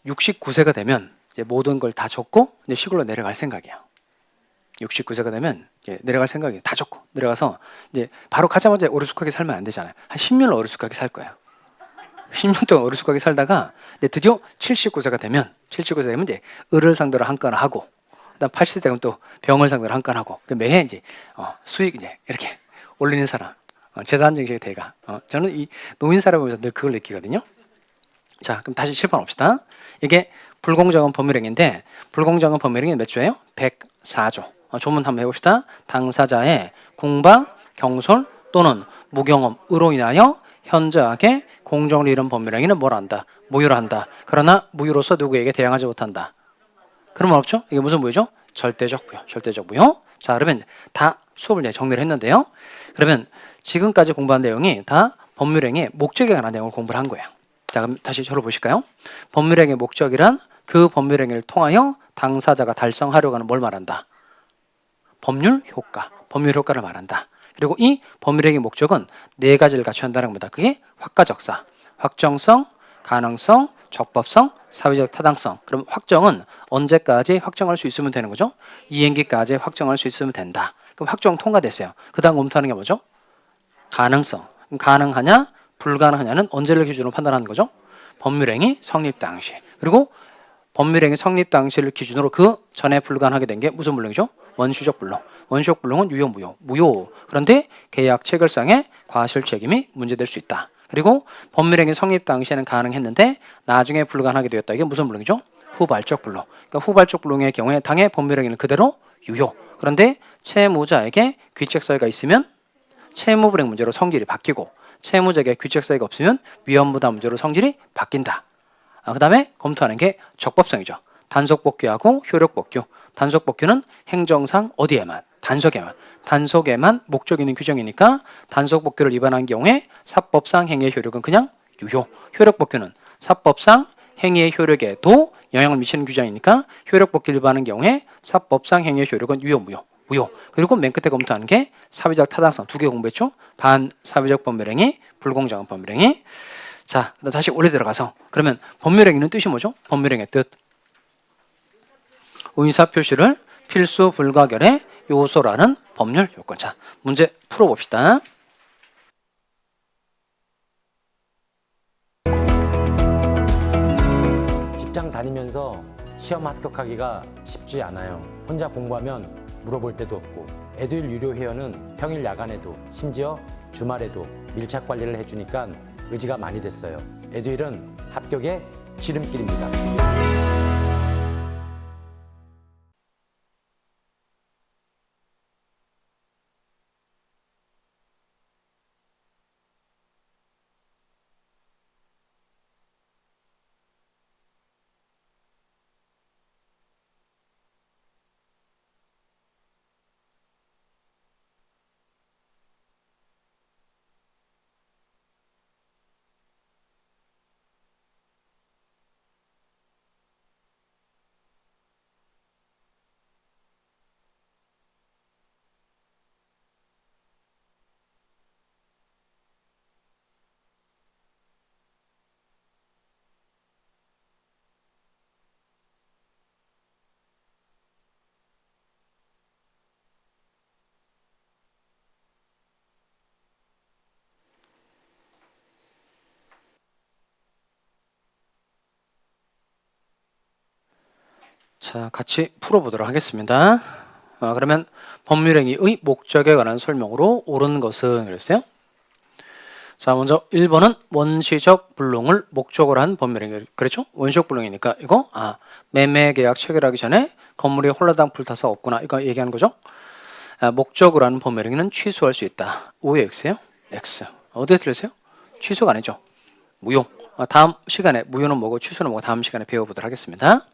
69세가 되면 이제 모든 걸 다 접고 이제 시골로 내려갈 생각이에요. 69세가 되면 이제 내려갈 생각이 다 접고 내려가서 이제 바로 가자마자 어리숙하게 살면 안 되잖아요. 한 10년을 어리숙하게 살 거예요. 10년 동안 어리숙하게 살다가 이제 드디어 79세가 되면 이제 을을 상대로 한 건 하고 그다음 80세 되면 또 병을 상대로 한 건 하고 매해 이제 수익 이제 이렇게 올리는 사람 재산 증식의 대가. 저는 이 노인 사례 보면서 늘 그걸 느끼거든요. 자, 그럼 다시 칠판 봅시다. 이게 불공정한 법률행위인데 불공정한 법률행위 몇 조예요? 104조. 조문 한번 해봅시다. 당사자의 궁박, 경솔 또는 무경험으로 인하여 현저하게 공정을 잃은 법률행위는 뭘 한다? 무효로 한다. 그러나 무효로서 누구에게 대항하지 못한다. 그런 말 없죠? 이게 무슨 무효죠? 절대적 무효. 자, 그러면 다 수업을 이제 정리를 했는데요. 그러면 지금까지 공부한 내용이 다 법률행위의 목적에 관한 내용을 공부를 한 거예요. 자, 그럼 다시 저로 보실까요? 법률행위의 목적이란 그 법률행위를 통하여 당사자가 달성하려고 하는 뭘 말한다? 법률 효과를 말한다. 그리고 이 법률행위 목적은 네 가지를 갖춰야 한다는 겁니다. 그게 확가적사, 확정성, 가능성, 적법성, 사회적 타당성. 그럼 확정은 언제까지 확정할 수 있으면 되는 거죠? 이행기까지 확정할 수 있으면 된다. 그럼 확정 통과됐어요. 그 다음 검토하는 게 뭐죠? 가능성. 그럼 가능하냐, 불가능하냐는 언제를 기준으로 판단하는 거죠? 법률행위 성립 당시. 그리고 법률행위 성립 당시를 기준으로 그 전에 불가능하게 된 게 무슨 불능이죠? 원시적 불능. 원시적 불능은 유효, 무효. 그런데 계약 체결상의 과실 책임이 문제될 수 있다. 그리고 법률행위 성립 당시에는 가능했는데 나중에 불가능하게 되었다. 이게 무슨 불능이죠? 후발적 불능. 그러니까 후발적 불능의 경우에 당해 법률행위는 그대로 유효. 그런데 채무자에게 귀책사유가 있으면 채무불이행 문제로 성질이 바뀌고 채무자에게 귀책사유가 없으면 위험부담 문제로 성질이 바뀐다. 그 다음에 검토하는 게 적법성이죠. 단속복귀하고 효력복귀. 단속복귀는 행정상 어디에만? 단속에만 목적 있는 규정이니까 단속복귀를 위반한 경우에 사법상 행위의 효력은 그냥 유효. 효력복귀는 사법상 행위의 효력에도 영향을 미치는 규정이니까 효력복귀를 위반하는 경우에 사법상 행위의 효력은 유효, 무효. 그리고 맨 끝에 검토하는 게 사회적 타당성. 두 개 공부했죠. 반사회적 법률행위, 불공정한 법률행위. 자, 다시 원래 들어가서 그러면 법률행위는 뜻이 뭐죠? 법률행위의 뜻. 의사표시를 필수 불가결의 요소라는 법률 요건. 자, 문제 풀어봅시다. 직장 다니면서 시험 합격하기가 쉽지 않아요. 혼자 공부하면 물어볼 데도 없고 에듀윌 유료 회원은 평일 야간에도 심지어 주말에도 밀착 관리를 해주니까 의지가 많이 됐어요. 에듀윌은 합격의 지름길입니다. 자, 같이 풀어보도록 하겠습니다. 그러면 법률행위의 목적에 관한 설명으로 옳은 것은 그랬어요. 자, 먼저 1번은 원시적 불능을 목적으로 한 법률행위. 그렇죠? 원시적 불능이니까 이거 매매 계약 체결하기 전에 건물이 홀라당 불타서 없구나. 이거 얘기하는 거죠? 목적으로 하는 법률행위는 취소할 수 있다. O의 X예요? X. 어디에 틀렸어요? 취소가 아니죠. 무효. 다음 시간에 무효는 뭐고 취소는 뭐고 다음 시간에 배워보도록 하겠습니다.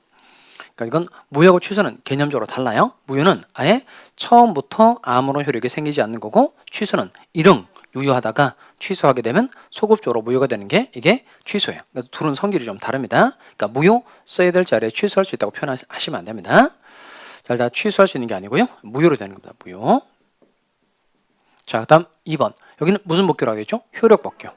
그러니까 이건 무효하고 취소는 개념적으로 달라요. 무효는 아예 처음부터 아무런 효력이 생기지 않는 거고 취소는 일응 유효하다가 취소하게 되면 소급적으로 무효가 되는 게 이게 취소예요. 그래서 둘은 성질이 좀 다릅니다. 그러니까 무효 써야 될 자리에 취소할 수 있다고 표현하시면 안 됩니다. 자, 일단 취소할 수 있는 게 아니고요. 무효로 되는 겁니다. 무효. 자, 그다음 2번. 여기는 무슨 법규라고 했죠? 효력 법규.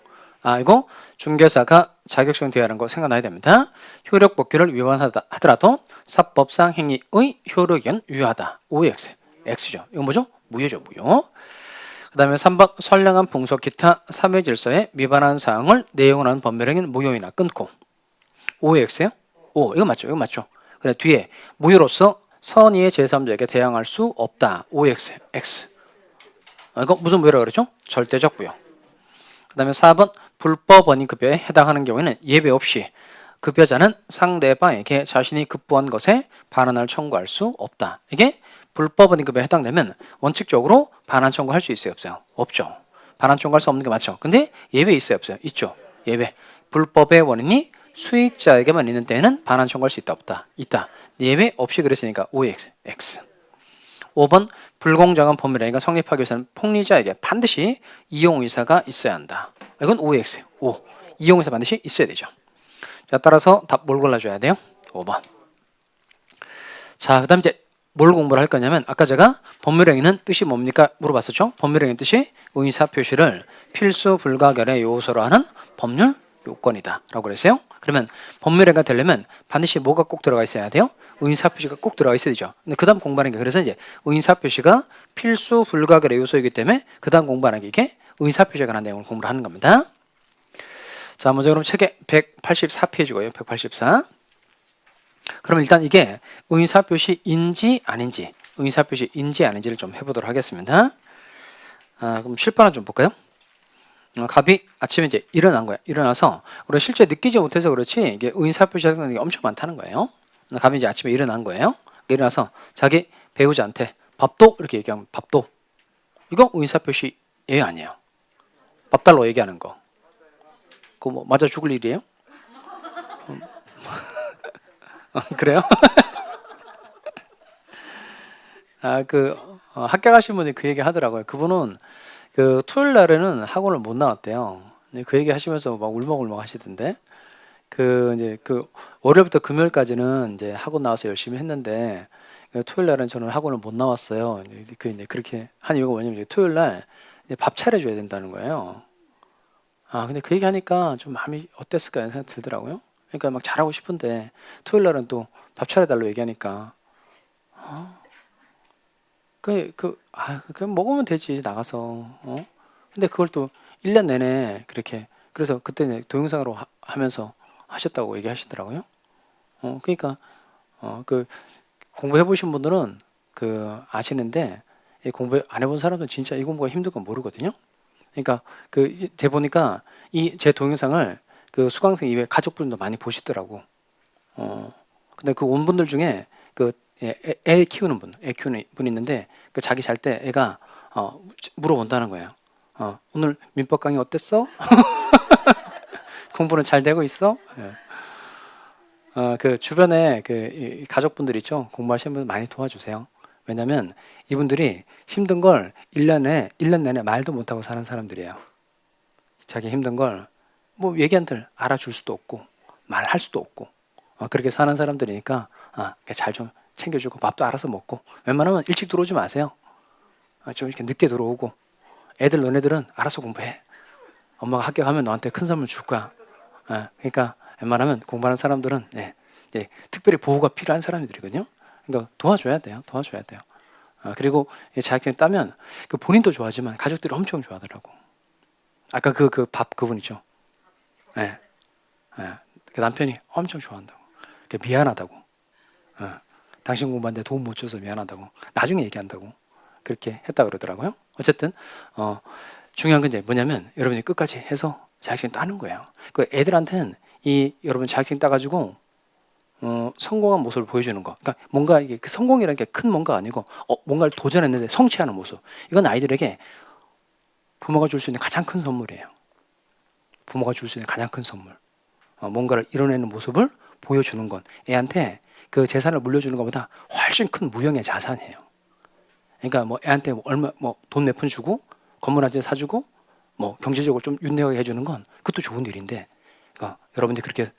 이거 중개사가 자격증 대회하는 거 생각나야 됩니다. 효력 법규를 위반하더라도 사법상 행위의 효력은 유효하다. OX. X죠. 이건 뭐죠? 무효죠. 무효. 그 다음에 3번 선량한 풍속 기타 사회 질서에 위반한 사항을 내용을 하는 법률행위는 무효이나 끊고. OX예요? O. 이거 맞죠? 이거 맞죠? 그래 뒤에 무효로서 선의의 제3자에게 대항할 수 없다. OX. X. 이거 무슨 무효라고 그랬죠? 절대적 무효. 그 다음에 4번 불법 원인급여에 해당하는 경우에는 예외 없이 급여자는 상대방에게 자신이 급부한 것에 반환을 청구할 수 없다. 이게 불법 원인급여에 해당되면 원칙적으로 반환 청구할 수 있어요? 없어요? 없죠. 반환 청구할 수 없는 게 맞죠. 근데 예외 있어요? 없어요? 있죠. 예외. 불법의 원인이 수익자에게만 있는 때에는 반환 청구할 수 있다? 없다? 있다. 예외 없이 그랬으니까 OX. X. 5번 불공정한 법률행위가 성립하기 위해서는 폭리자에게 반드시 이용 의사가 있어야 한다. 이건 OX예요. O. 이용 의사 반드시 있어야 되죠. 자, 따라서 답 뭘 골라줘야 돼요? 5번. 자, 그 다음 이제 뭘 공부를 할 거냐면 아까 제가 법률행위는 뜻이 뭡니까? 물어봤었죠? 법률행위 뜻이 의사표시를 필수 불가결의 요소로 하는 법률 요건이다 라고 그랬어요. 그러면 법률행위가 되려면 반드시 뭐가 꼭 들어가 있어야 돼요? 의사표시가 꼭 들어가 있어야 되죠. 근데 그 다음 공부하는 게 그래서 이제 의사표시가 필수 불가결의 요소이기 때문에 그 다음 공부하는 게 이게 의사표시에 관한 내용을 공부를 하는 겁니다. 자, 먼저 그럼 책의 184페이지고요. 184. 그럼 일단 이게 의사표시인지 아닌지, 의사표시인지 아닌지를 좀 해보도록 하겠습니다. 그럼 실판을 좀 볼까요? 갑이 아침에 이제 일어난 거야. 일어나서 우리가 실제 느끼지 못해서 그렇지 이게 의사표시하는 게 엄청 많다는 거예요. 갑이 이제 아침에 일어난 거예요. 일어나서 자기 배우자한테 밥도 이렇게 얘기하면 밥도 이거 의사표시예요 아니에요? 밥 달라고 얘기하는 거. 그거 뭐 맞아 죽을 일이에요? 그래요? 학교 가신 분이 그 얘기 하더라고요. 그분은 그 토요일 날에는 학원을 못 나왔대요. 근데 그 얘기 하시면서 막 울먹울먹 하시던데. 이제 월요일부터 금요일까지는 이제 학원 나와서 열심히 했는데 토요일 날은 저는 학원을 못 나왔어요. 이제 그렇게 한 이유가 뭐냐면 토요일 날 밥 차려줘야 된다는 거예요. 근데 그 얘기 하니까 좀 마음이 어땠을까 이런 생각 들더라고요. 그러니까 막 잘하고 싶은데 토요일 날은 또 밥 차려달라고 얘기하니까 그냥 먹으면 되지 나가서 근데 그걸 또 1년 내내 그렇게 그래서 그때 이제 동영상으로 하면서 하셨다고 얘기하시더라고요. 그러니까 그 공부해 보신 분들은 그 아시는데 이 공부 안 해본 사람들은 진짜 이 공부가 힘든 건 모르거든요. 그러니까 그 제 보니까 이 제 동영상을 그 수강생 이외에 가족분도 많이 보시더라고. 근데 그 온 분들 중에 그 애 키우는 분 있는데 그 자기 잘 때 애가 물어본다는 거예요. 오늘 민법 강의 어땠어? 공부는 잘 되고 있어? 그 주변에 그 가족분들 있죠? 공부하시는 분들 많이 도와주세요. 왜냐면 이분들이 힘든 걸 1년 내내 말도 못하고 사는 사람들이에요. 자기 힘든 걸 뭐 얘기한들 알아줄 수도 없고 말할 수도 없고 그렇게 사는 사람들이니까 잘 좀 챙겨주고 밥도 알아서 먹고 웬만하면 일찍 들어오지 마세요. 좀 이렇게 늦게 들어오고 애들 너네들은 알아서 공부해. 엄마가 학교 가면 너한테 큰 선물 줄 거야. 그러니까 웬만하면 공부하는 사람들은 특별히 보호가 필요한 사람들이거든요. 그러니까 도와줘야 돼요. 그리고 자격증 따면 그 본인도 좋아하지만 가족들이 엄청 좋아하더라고. 아까 그분 있죠. 그 남편이 엄청 좋아한다고. 미안하다고. 당신 공부하는데 도움 못 줘서 미안하다고. 나중에 얘기한다고. 그렇게 했다 그러더라고요. 어쨌든 중요한 건 이제 뭐냐면 여러분이 끝까지 해서 자격증 따는 거예요. 그 애들한테는 여러분 자격증 따가지고 성공한 모습을 보여주는 거. 그러니까 뭔가 이게 그 성공이라는 게 큰 뭔가 아니고 뭔가를 도전했는데 성취하는 모습. 이건 아이들에게 부모가 줄 수 있는 가장 큰 선물이에요. 부모가 줄 수 있는 가장 큰 선물. 뭔가를 이뤄내는 모습을 보여주는 건 애한테 그 재산을 물려주는 것보다 훨씬 큰 무형의 자산이에요. 그러니까 뭐 애한테 얼마 돈 몇 푼 주고 건물 한 채 사주고 뭐 경제적으로 좀 윤택하게 해주는 건 그것도 좋은 일인데 여러분들이 그렇게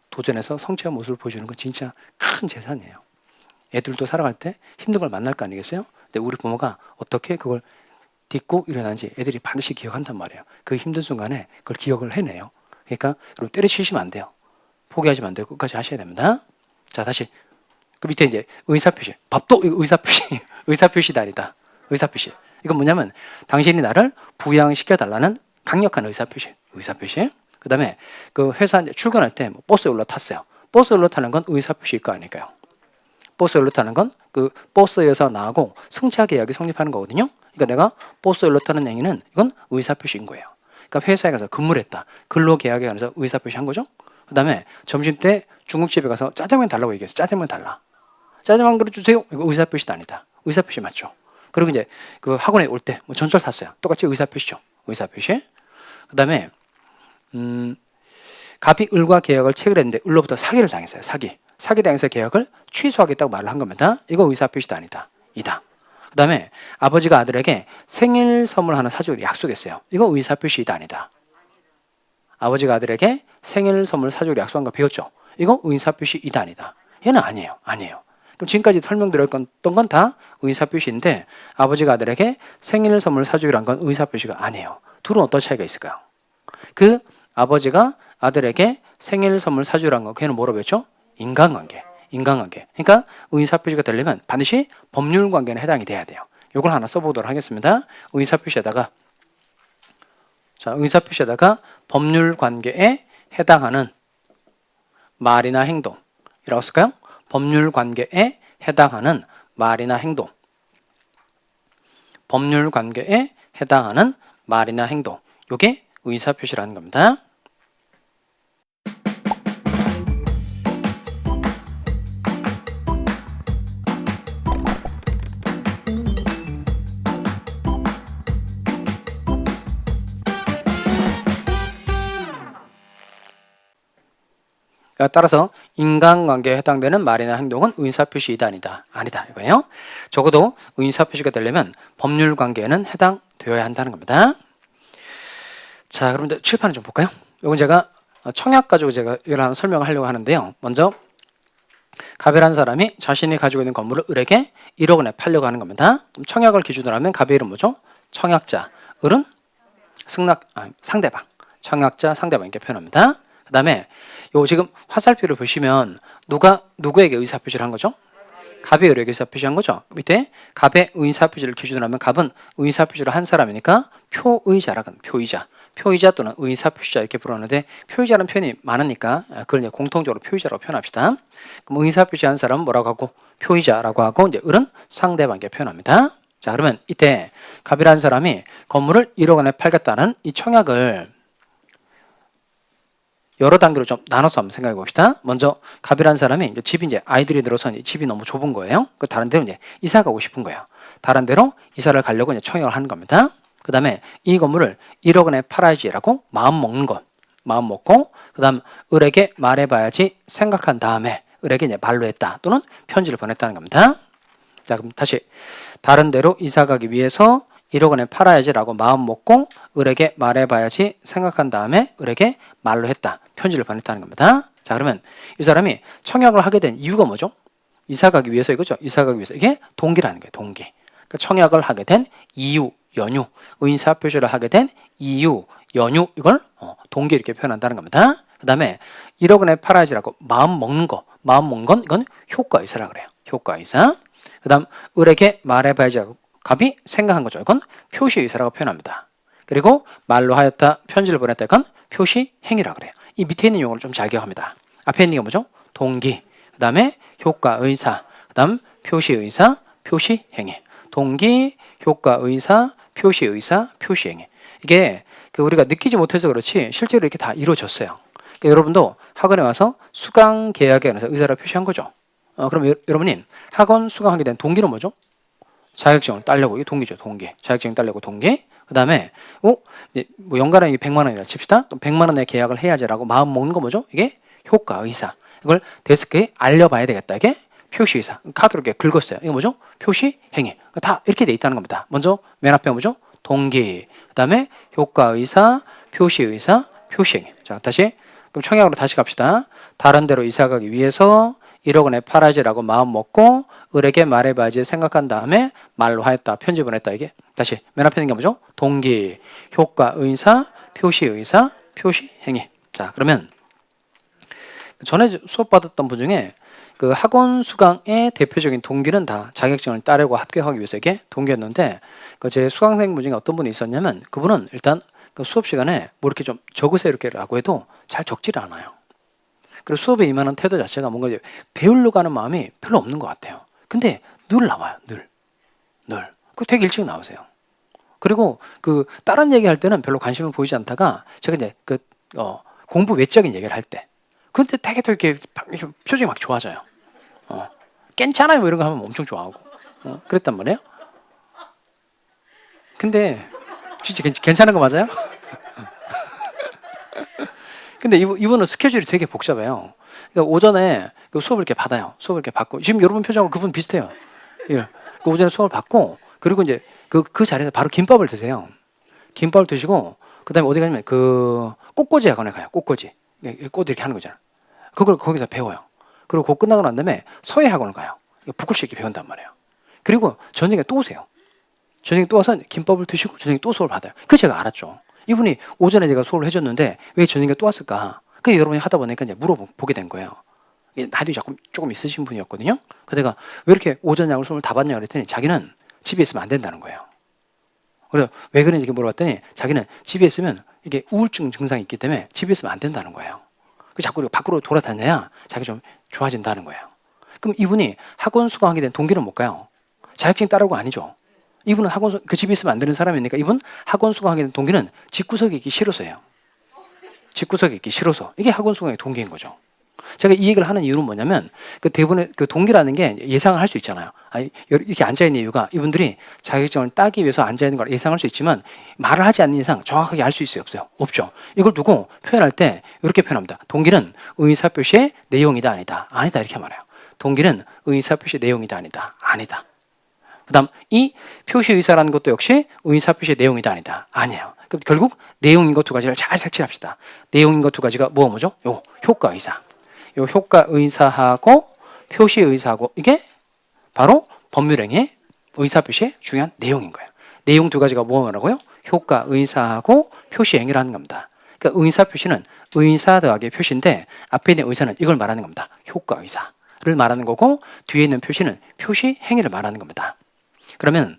도전해서 성취한 모습을 보여주는 건 진짜 큰 재산이에요. 애들도 살아갈 때 힘든 걸 만날 거 아니겠어요? 근데 우리 부모가 어떻게 그걸 딛고 일어나는지 애들이 반드시 기억한단 말이에요. 그 힘든 순간에 그걸 기억을 해내요. 그러니까 여러분 때려치시면 안 돼요. 포기하시면 안 돼요. 끝까지 하셔야 됩니다. 자, 다시 그 밑에 이제 의사표시. 밥도 의사표시. 의사표시다 아니다. 의사표시. 이건 뭐냐면 당신이 나를 부양시켜 달라는 강력한 의사표시. 그 다음에 그 회사 이제 출근할 때 버스에 올라탔어요. 버스에 올라타는 건 의사표시일 거 아닐까요? 버스에 올라타는 건 그 버스에서 나하고 승차 계약이 성립하는 거거든요. 그러니까 내가 버스에 올라타는 행위는 이건 의사표시인 거예요. 그러니까 회사에 가서 근무를 했다. 근로계약에 관해서 의사표시한 거죠. 그 다음에 점심 때 중국집에 가서 짜장면 달라고 얘기했어요. 짜장면 달라. 짜장면 그릇 주세요. 이거 의사표시도 아니다. 의사표시 맞죠. 그리고 이제 그 학원에 올 때 전철 탔어요. 똑같이 의사표시죠. 의사표시. 그 다음에 갑이 을과 계약을 체결했는데 을로부터 사기를 당했어요. 사기 당해서 계약을 취소하겠다고 말을 한 겁니다. 이거 의사표시도 아니다. 이다. 그 다음에 아버지가 아들에게 생일 선물 하나 사주기로 약속했어요. 이거 의사표시이다 아니다. 아버지가 아들에게 생일 선물 사주기로 약속한 거 배웠죠. 이거 의사표시이다 아니다. 얘는 아니에요. 그럼 지금까지 설명드렸던 건 다 의사표시인데 아버지가 아들에게 생일 선물 사주기로 한 건 의사표시가 아니에요. 둘은 어떤 차이가 있을까요? 그 아버지가 아들에게 생일 선물 사주기로 한 거 걔는 뭐라고 했죠? 인간관계. 그러니까 의사표시가 되려면 반드시 법률관계에 해당이 돼야 돼요. 이걸 하나 써보도록 하겠습니다. 의사표시에다가 법률관계에 해당하는 말이나 행동이라고 쓸까요? 법률관계에 해당하는 말이나 행동. 법률관계에 해당하는 말이나 행동. 이게 의사표시라는 겁니다. 따라서 인간관계에 해당되는 말이나 행동은 의사표시이다 아니다 이거예요. 적어도 의사표시가 되려면 법률관계에는 해당되어야 한다는 겁니다. 자, 그럼 이제 칠판을 좀 볼까요? 이건 제가 청약 가지고 제가 이걸 한번 설명을 하려고 하는데요. 먼저 갑이라는 사람이 자신이 가지고 있는 건물을 을에게 1억 원에 팔려고 하는 겁니다. 그럼 청약을 기준으로 하면 갑의 이름 뭐죠? 청약자. 을은 상대방. 청약자, 상대방 이렇게 표현합니다. 그 다음에 요 지금 화살표를 보시면 누가 누구에게 의사표시를 한 거죠? 갑의 의뢰에서 표시한 거죠. 밑에 갑의 의사표시를 기준으로 하면 갑은 의사표시를 한 사람이니까 표의자라고 합니다. 표의자. 표의자 또는 의사표시자 이렇게 부르는데 표의자라는 표현이 많으니까 그걸 이제 공통적으로 표의자라고 표현합시다. 그럼 의사표시한 사람은 뭐라고 하고 표의자라고 하고 이제 을은 상대방에게 표현합니다. 자, 그러면 이때 갑이라는 사람이 건물을 1억 원에 팔겠다는 이 청약을 여러 단계로 좀 나눠서 한번 생각해 봅시다. 먼저 갑이라는 사람이 이제 집이 이제 아이들이 늘어서 이제 집이 너무 좁은 거예요. 그 다른 데로 이제 이사 가고 싶은 거예요. 다른 데로 이사를 가려고 이제 청약을 하는 겁니다. 그 다음에 이 건물을 1억 원에 팔아야지라고 마음 먹는 것, 마음 먹고 그다음 을에게 말해봐야지 생각한 다음에 을에게 이제 말로 했다 또는 편지를 보냈다는 겁니다. 자, 그럼 다시 다른 데로 이사 가기 위해서 1억 원에 팔아야지라고 마음 먹고 을에게 말해봐야지 생각한 다음에 을에게 말로 했다. 편지를 보냈다는 겁니다. 자, 그러면 이 사람이 청약을 하게 된 이유가 뭐죠? 이사 가기 위해서 이거죠. 이사 가기 위해서 이게 동기라는 거예요. 동기. 그러니까 청약을 하게 된 이유, 연유, 의사 표시를 하게 된 이유, 연유 이걸 동기 이렇게 표현한다는 겁니다. 그 다음에 1억 원에 팔아야지라고 마음 먹는 거, 마음 먹는 건 이건 효과의사라 그래요. 효과의사. 그 다음 을에게 말해봐야지라고 갑이 생각한 거죠. 이건 표시의사라고 표현합니다. 그리고 말로 하였다, 편지를 보냈다 이건 표시행위라 그래요. 이 밑에 있는 용어를 좀 잘 기억합니다. 앞에 있는 게 뭐죠? 동기, 그 다음에 효과의사, 그 다음 표시의사, 표시행위. 동기, 효과의사, 표시의사, 표시행위. 이게 우리가 느끼지 못해서 그렇지 실제로 이렇게 다 이루어졌어요. 그러니까 여러분도 학원에 와서 수강 계약에 관해서 의사를 표시한 거죠. 그럼 여러분이 학원 수강하게 된 동기는 뭐죠? 자격증을 따려고, 이게 동기죠, 동기. 자격증 따려고 동기. 그 다음에, 이제 뭐 연간에 100만 원이라 칩시다. 그럼 100만 원에 계약을 해야지라고 마음 먹는 거 뭐죠? 이게 효과의사. 이걸 데스크에 알려봐야 되겠다. 이게 표시의사. 카드로 이렇게 긁었어요. 이게 뭐죠? 표시행위. 다 이렇게 돼 있다는 겁니다. 먼저 맨 앞에 뭐죠? 동기. 그 다음에 효과의사, 표시의사, 표시행위. 자, 다시. 그럼 청약으로 다시 갑시다. 다른 데로 이사 가기 위해서 1억 원에 팔아야지라고 마음 먹고 을에게 말해봐야지 생각한 다음에 말로 하였다, 편지 보냈다. 이게 다시 맨 앞에 있는 게 뭐죠? 동기, 효과의사, 표시의사, 표시행위. 자, 그러면 전에 수업 받았던 분 중에 그 학원 수강의 대표적인 동기는 다 자격증을 따려고 합격하기 위해서 이게 동기였는데 그 제 수강생분 중에 어떤 분이 있었냐면 그분은 일단 그 수업 시간에 뭐 이렇게 좀 적으세요 이렇게라고 해도 잘 적지를 않아요. 그리고 수업에 임하는 태도 자체가 뭔가 이제 배우려고 하는 마음이 별로 없는 것 같아요. 근데 늘 나와요. 늘. 그 되게 일찍 나오세요. 그리고 그 다른 얘기할 때는 별로 관심을 보이지 않다가 제가 이제 공부 외적인 얘기를 할 때 근데 되게 또 이렇게 표정이 막 좋아져요. 괜찮아요 뭐 이런 거 하면 엄청 좋아하고 그랬단 말이에요. 근데 진짜 괜찮은 거 맞아요? 근데 이분은 스케줄이 되게 복잡해요. 그러니까 오전에 그 수업을 이렇게 받아요. 수업을 이렇게 받고 지금 여러분 표정하고 그분 비슷해요. 예. 그 오전에 수업을 받고 그리고 이제 그 자리에서 바로 김밥을 드세요. 김밥을 드시고 그다음에 어디 가냐면 그 꽃꽂이 학원에 가요. 꽃꽂이. 꽃 이렇게 하는 거잖아. 그걸 거기서 배워요. 그리고 그거 끝나고 난 다음에 서예 학원을 가요. 북글씨 이렇게 배운단 말이에요. 그리고 저녁에 또 오세요. 저녁에 또 와서 김밥을 드시고 저녁에 또 수업을 받아요. 그 제가 알았죠. 이분이 오전에 제가 수업을 해줬는데 왜 저녁에 또 왔을까? 그 여러분이 하다 보니까 이제 물어보게 된 거예요. 나이도 조금 있으신 분이었거든요. 그래서 내가 왜 이렇게 오전 야구 수업을 다 받냐 그랬더니 자기는 집에 있으면 안 된다는 거예요. 그래서 왜 그런지 이렇게 물어봤더니 자기는 집에 있으면 이게 우울증 증상이 있기 때문에 집에 있으면 안 된다는 거예요. 자꾸 밖으로 돌아다녀야 자기 좀 좋아진다는 거예요. 그럼 이분이 학원 수강하게 된 동기는 뭘까요? 자격증 따르고 아니죠. 이분은 그 집에 있으면 안 되는 사람이니까 이분 학원 수강하게 된 동기는 집구석에 있기 싫어서예요. 집구석에 있기 싫어서. 이게 학원 수강의 동기인 거죠. 제가 이 얘기를 하는 이유는 뭐냐면 그 대부분의 그 동기라는 게 예상을 할 수 있잖아요. 이렇게 앉아있는 이유가 이분들이 자격증을 따기 위해서 앉아있는 걸 예상할 수 있지만 말을 하지 않는 이상 정확하게 알 수 있어요? 없어요? 없죠. 이걸 두고 표현할 때 이렇게 표현합니다. 동기는 의사표시의 내용이다 아니다. 아니다 이렇게 말해요. 동기는 의사표시의 내용이다 아니다. 아니다. 그 다음 이 표시의사라는 것도 역시 의사표시의 내용이다 아니다. 아니에요. 그럼 결국 내용인 것 두 가지를 잘 색칠합시다. 내용인 것 두 가지가 뭐죠? 요 효과의사. 요 효과의사하고 표시의사하고 이게 바로 법률행위의 의사표시의 중요한 내용인 거예요. 내용 두 가지가 뭐라고요? 효과의사하고 표시행위라는 겁니다. 그러니까 의사표시는 의사 더하기 표시인데 앞에 있는 의사는 이걸 말하는 겁니다. 효과의사. 의사표시를 말하는 거고 뒤에 있는 표시는 표시 행위를 말하는 겁니다. 그러면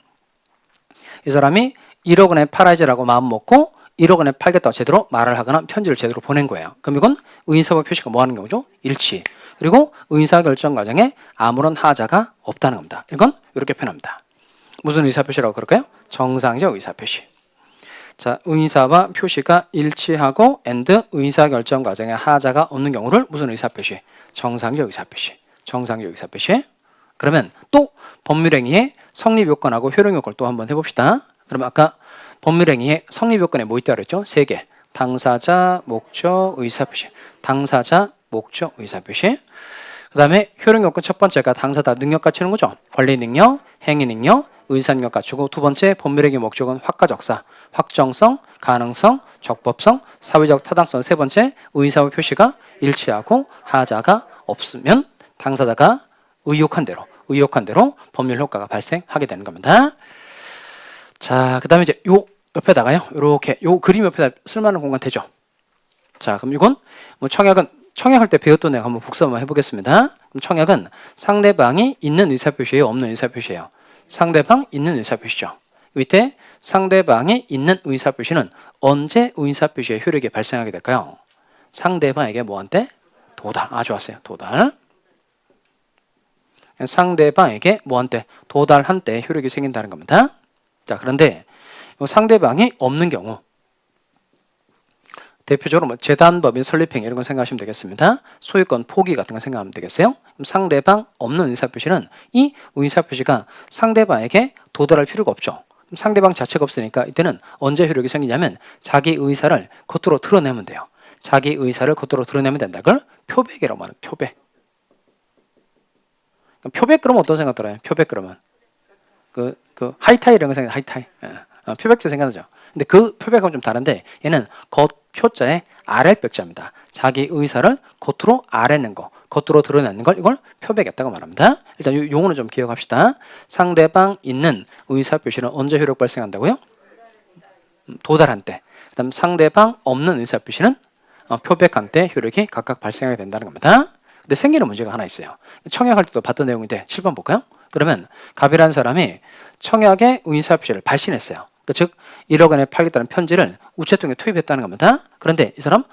이 사람이 1억 원에 팔아야지라고 마음 먹고 1억 원에 팔겠다고 제대로 말을 하거나 편지를 제대로 보낸 거예요. 그럼 이건 의사와 표시가 뭐 하는 경우죠? 일치. 그리고 의사결정 과정에 아무런 하자가 없다는 겁니다. 이건 이렇게 표현합니다. 무슨 의사표시라고 그럴까요? 정상적 의사표시. 자, 의사와 표시가 일치하고 and 의사결정 과정에 하자가 없는 경우를 무슨 의사표시? 정상적 의사표시. 정상적 의사표시. 그러면 또 법률행위의 성립요건하고 효력요건을 또 한번 해봅시다. 그러면 아까 법률행위의 성립요건에 뭐 있다고 그랬죠? 3개. 당사자, 목적, 의사표시. 당사자, 목적, 의사표시. 그 다음에 효력요건 첫 번째가 당사자 능력 갖추는 거죠. 권리 능력, 행위 능력, 의사 능력 갖추고 두 번째 법률행위 목적은 확가적사, 확정성, 가능성, 적법성, 사회적 타당성. 세 번째 의사와 표시가 일치하고 하자가 없으면 당사자가 의혹한 대로 법률 효과가 발생하게 되는 겁니다. 자, 그 다음에 이제 요 옆에다가요. 이렇게 요 그림 옆에다 쓸만한 공간 되죠. 자, 그럼 이건 뭐 청약할 때 배웠던 내용 한번 복습 한번 해보겠습니다. 그럼 청약은 상대방이 있는 의사표시예요, 없는 의사표시예요? 상대방 있는 의사표시죠. 밑에 상대방이 있는 의사표시는 언제 의사표시의 효력이 발생하게 될까요? 상대방에게 뭐한테? 도달. 아, 좋았어요. 도달. 상대방에게 뭐한테? 도달한 때 효력이 생긴다는 겁니다. 자, 그런데 상대방이 없는 경우 대표적으로 뭐 재단법인 설립행위 이런 거 생각하시면 되겠습니다. 소유권 포기 같은 거 생각하면 되겠어요. 그럼 상대방 없는 의사표시는 이 의사표시가 상대방에게 도달할 필요가 없죠. 그럼 상대방 자체가 없으니까 이때는 언제 효력이 생기냐면 자기 의사를 겉으로 드러내면 돼요. 자기 의사를 겉으로 드러내면 된다. 그걸 표백이라고 말해요. 표백. 표백 그러면 어떤 생각 들어요? 표백 그러면 그 하이타이 이런 거 생각, 하이타이. 표백자 생각하죠. 근데 그 표백하고 좀 다른데 얘는 겉표자의 아랫백자입니다. 자기 의사를 겉으로 아래는 거, 겉으로 드러내는 걸 이걸 표백했다고 말합니다. 일단 이 용어는 좀 기억합시다. 상대방 있는 의사표시는 언제 효력 발생한다고요? 도달한 때. 그다음 상대방 없는 의사표시는 표백한 때 효력이 각각 발생하게 된다는 겁니다. 근데 생기는 문제가 하나 있어요. 청약할 때도 봤던 내용인데 7번 볼까요? 그러면 갑이라는 사람이 청약의 의사표시를 발신했어요. 즉 1억 원에 팔겠다는 편지를 우체통에 투입했다는 겁니다. 그런데 이 사람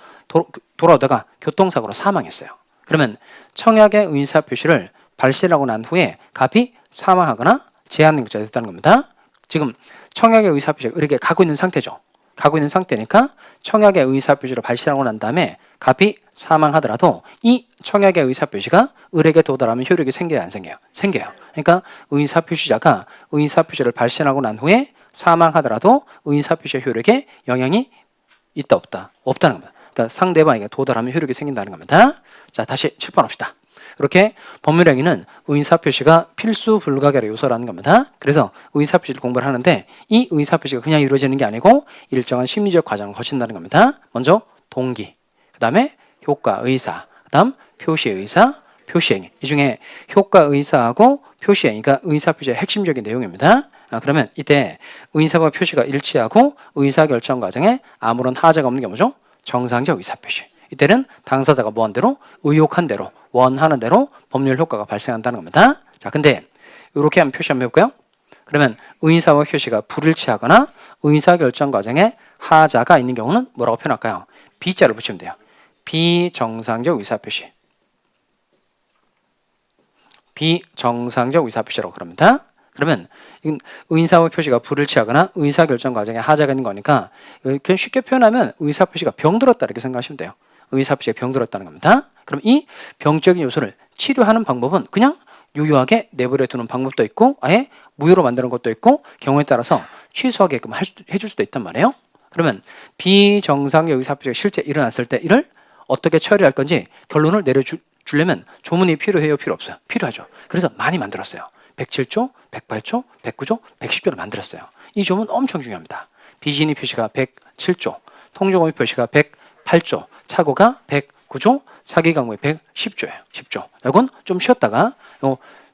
돌아오다가 교통사고로 사망했어요. 그러면 청약의 의사표시를 발신하고 난 후에 갑이 사망하거나 제한능력자가 됐다는 겁니다. 지금 청약의 의사표시가 이렇게 가고 있는 상태죠. 가고 있는 상태니까 청약의 의사표시를 발신하고 난 다음에 갑이 사망하더라도 이 청약의 의사표시가 을에게 도달하면 효력이 생겨요, 안 생겨요? 생겨요. 그러니까 의사표시자가 의사표시를 발신하고 난 후에 사망하더라도 의사표시의 효력에 영향이 있다 없다? 없다는 겁니다. 그러니까 상대방에게 도달하면 효력이 생긴다는 겁니다. 자, 다시 7번 합시다. 이렇게 법률행위는 의사표시가 필수 불가결의 요소라는 겁니다. 그래서 의사표시를 공부를 하는데 이 의사표시가 그냥 이루어지는 게 아니고 일정한 심리적 과정을 거친다는 겁니다. 먼저 동기, 그 다음에 효과 의사, 그 다음 표시 의사, 표시행위. 이 중에 효과 의사하고 표시행위가 의사표시의 핵심적인 내용입니다. 그러면 이때 의사와 표시가 일치하고 의사결정 과정에 아무런 하자가 없는 게 뭐죠? 정상적 의사표시. 이때는 당사자가 뭐한 대로 의혹한 대로 원하는 대로 법률 효과가 발생한다는 겁니다. 자, 근데 이렇게 한번 표시 한번 해볼까요? 그러면 의사와 표시가 불일치하거나 의사결정 과정에 하자가 있는 경우는 뭐라고 표현할까요? B자를 붙이면 돼요. 비정상적 의사표시. 비정상적 의사표시라고 그럽니다. 그러면 의사와 표시가 불일치하거나 의사결정 과정에 하자가 있는 거니까 그냥 쉽게 표현하면 의사표시가 병들었다 이렇게 생각하시면 돼요. 의사표시가 병들었다는 겁니다. 그럼 이 병적인 요소를 치료하는 방법은 그냥 유효하게 내버려 두는 방법도 있고 아예 무효로 만드는 것도 있고 경우에 따라서 취소하게끔 해줄 수도 있단 말이에요. 그러면 비정상적 의사표시가 실제 일어났을 때 이를 어떻게 처리할 건지 결론을 내려주려면 조문이 필요해요? 필요 없어요? 필요하죠. 그래서 많이 만들었어요. 107조, 108조, 109조, 110조를 만들었어요. 이 조문 엄청 중요합니다. 비진이 표시가 107조, 통조공의 표시가 108조, 착오가 109조, 사기강구의 110조예요. 10조. 이건 좀 쉬었다가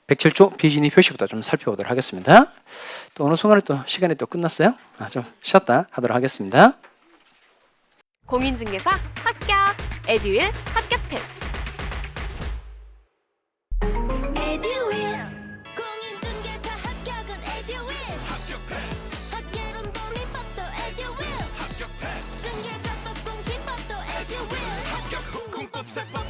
107조 비진이 표시부터 좀 살펴보도록 하겠습니다. 또 어느 순간에 또 시간이 또 끝났어요. 좀 쉬었다 하도록 하겠습니다. 공인중개사 합격! 에듀윌 합격 패스! 세번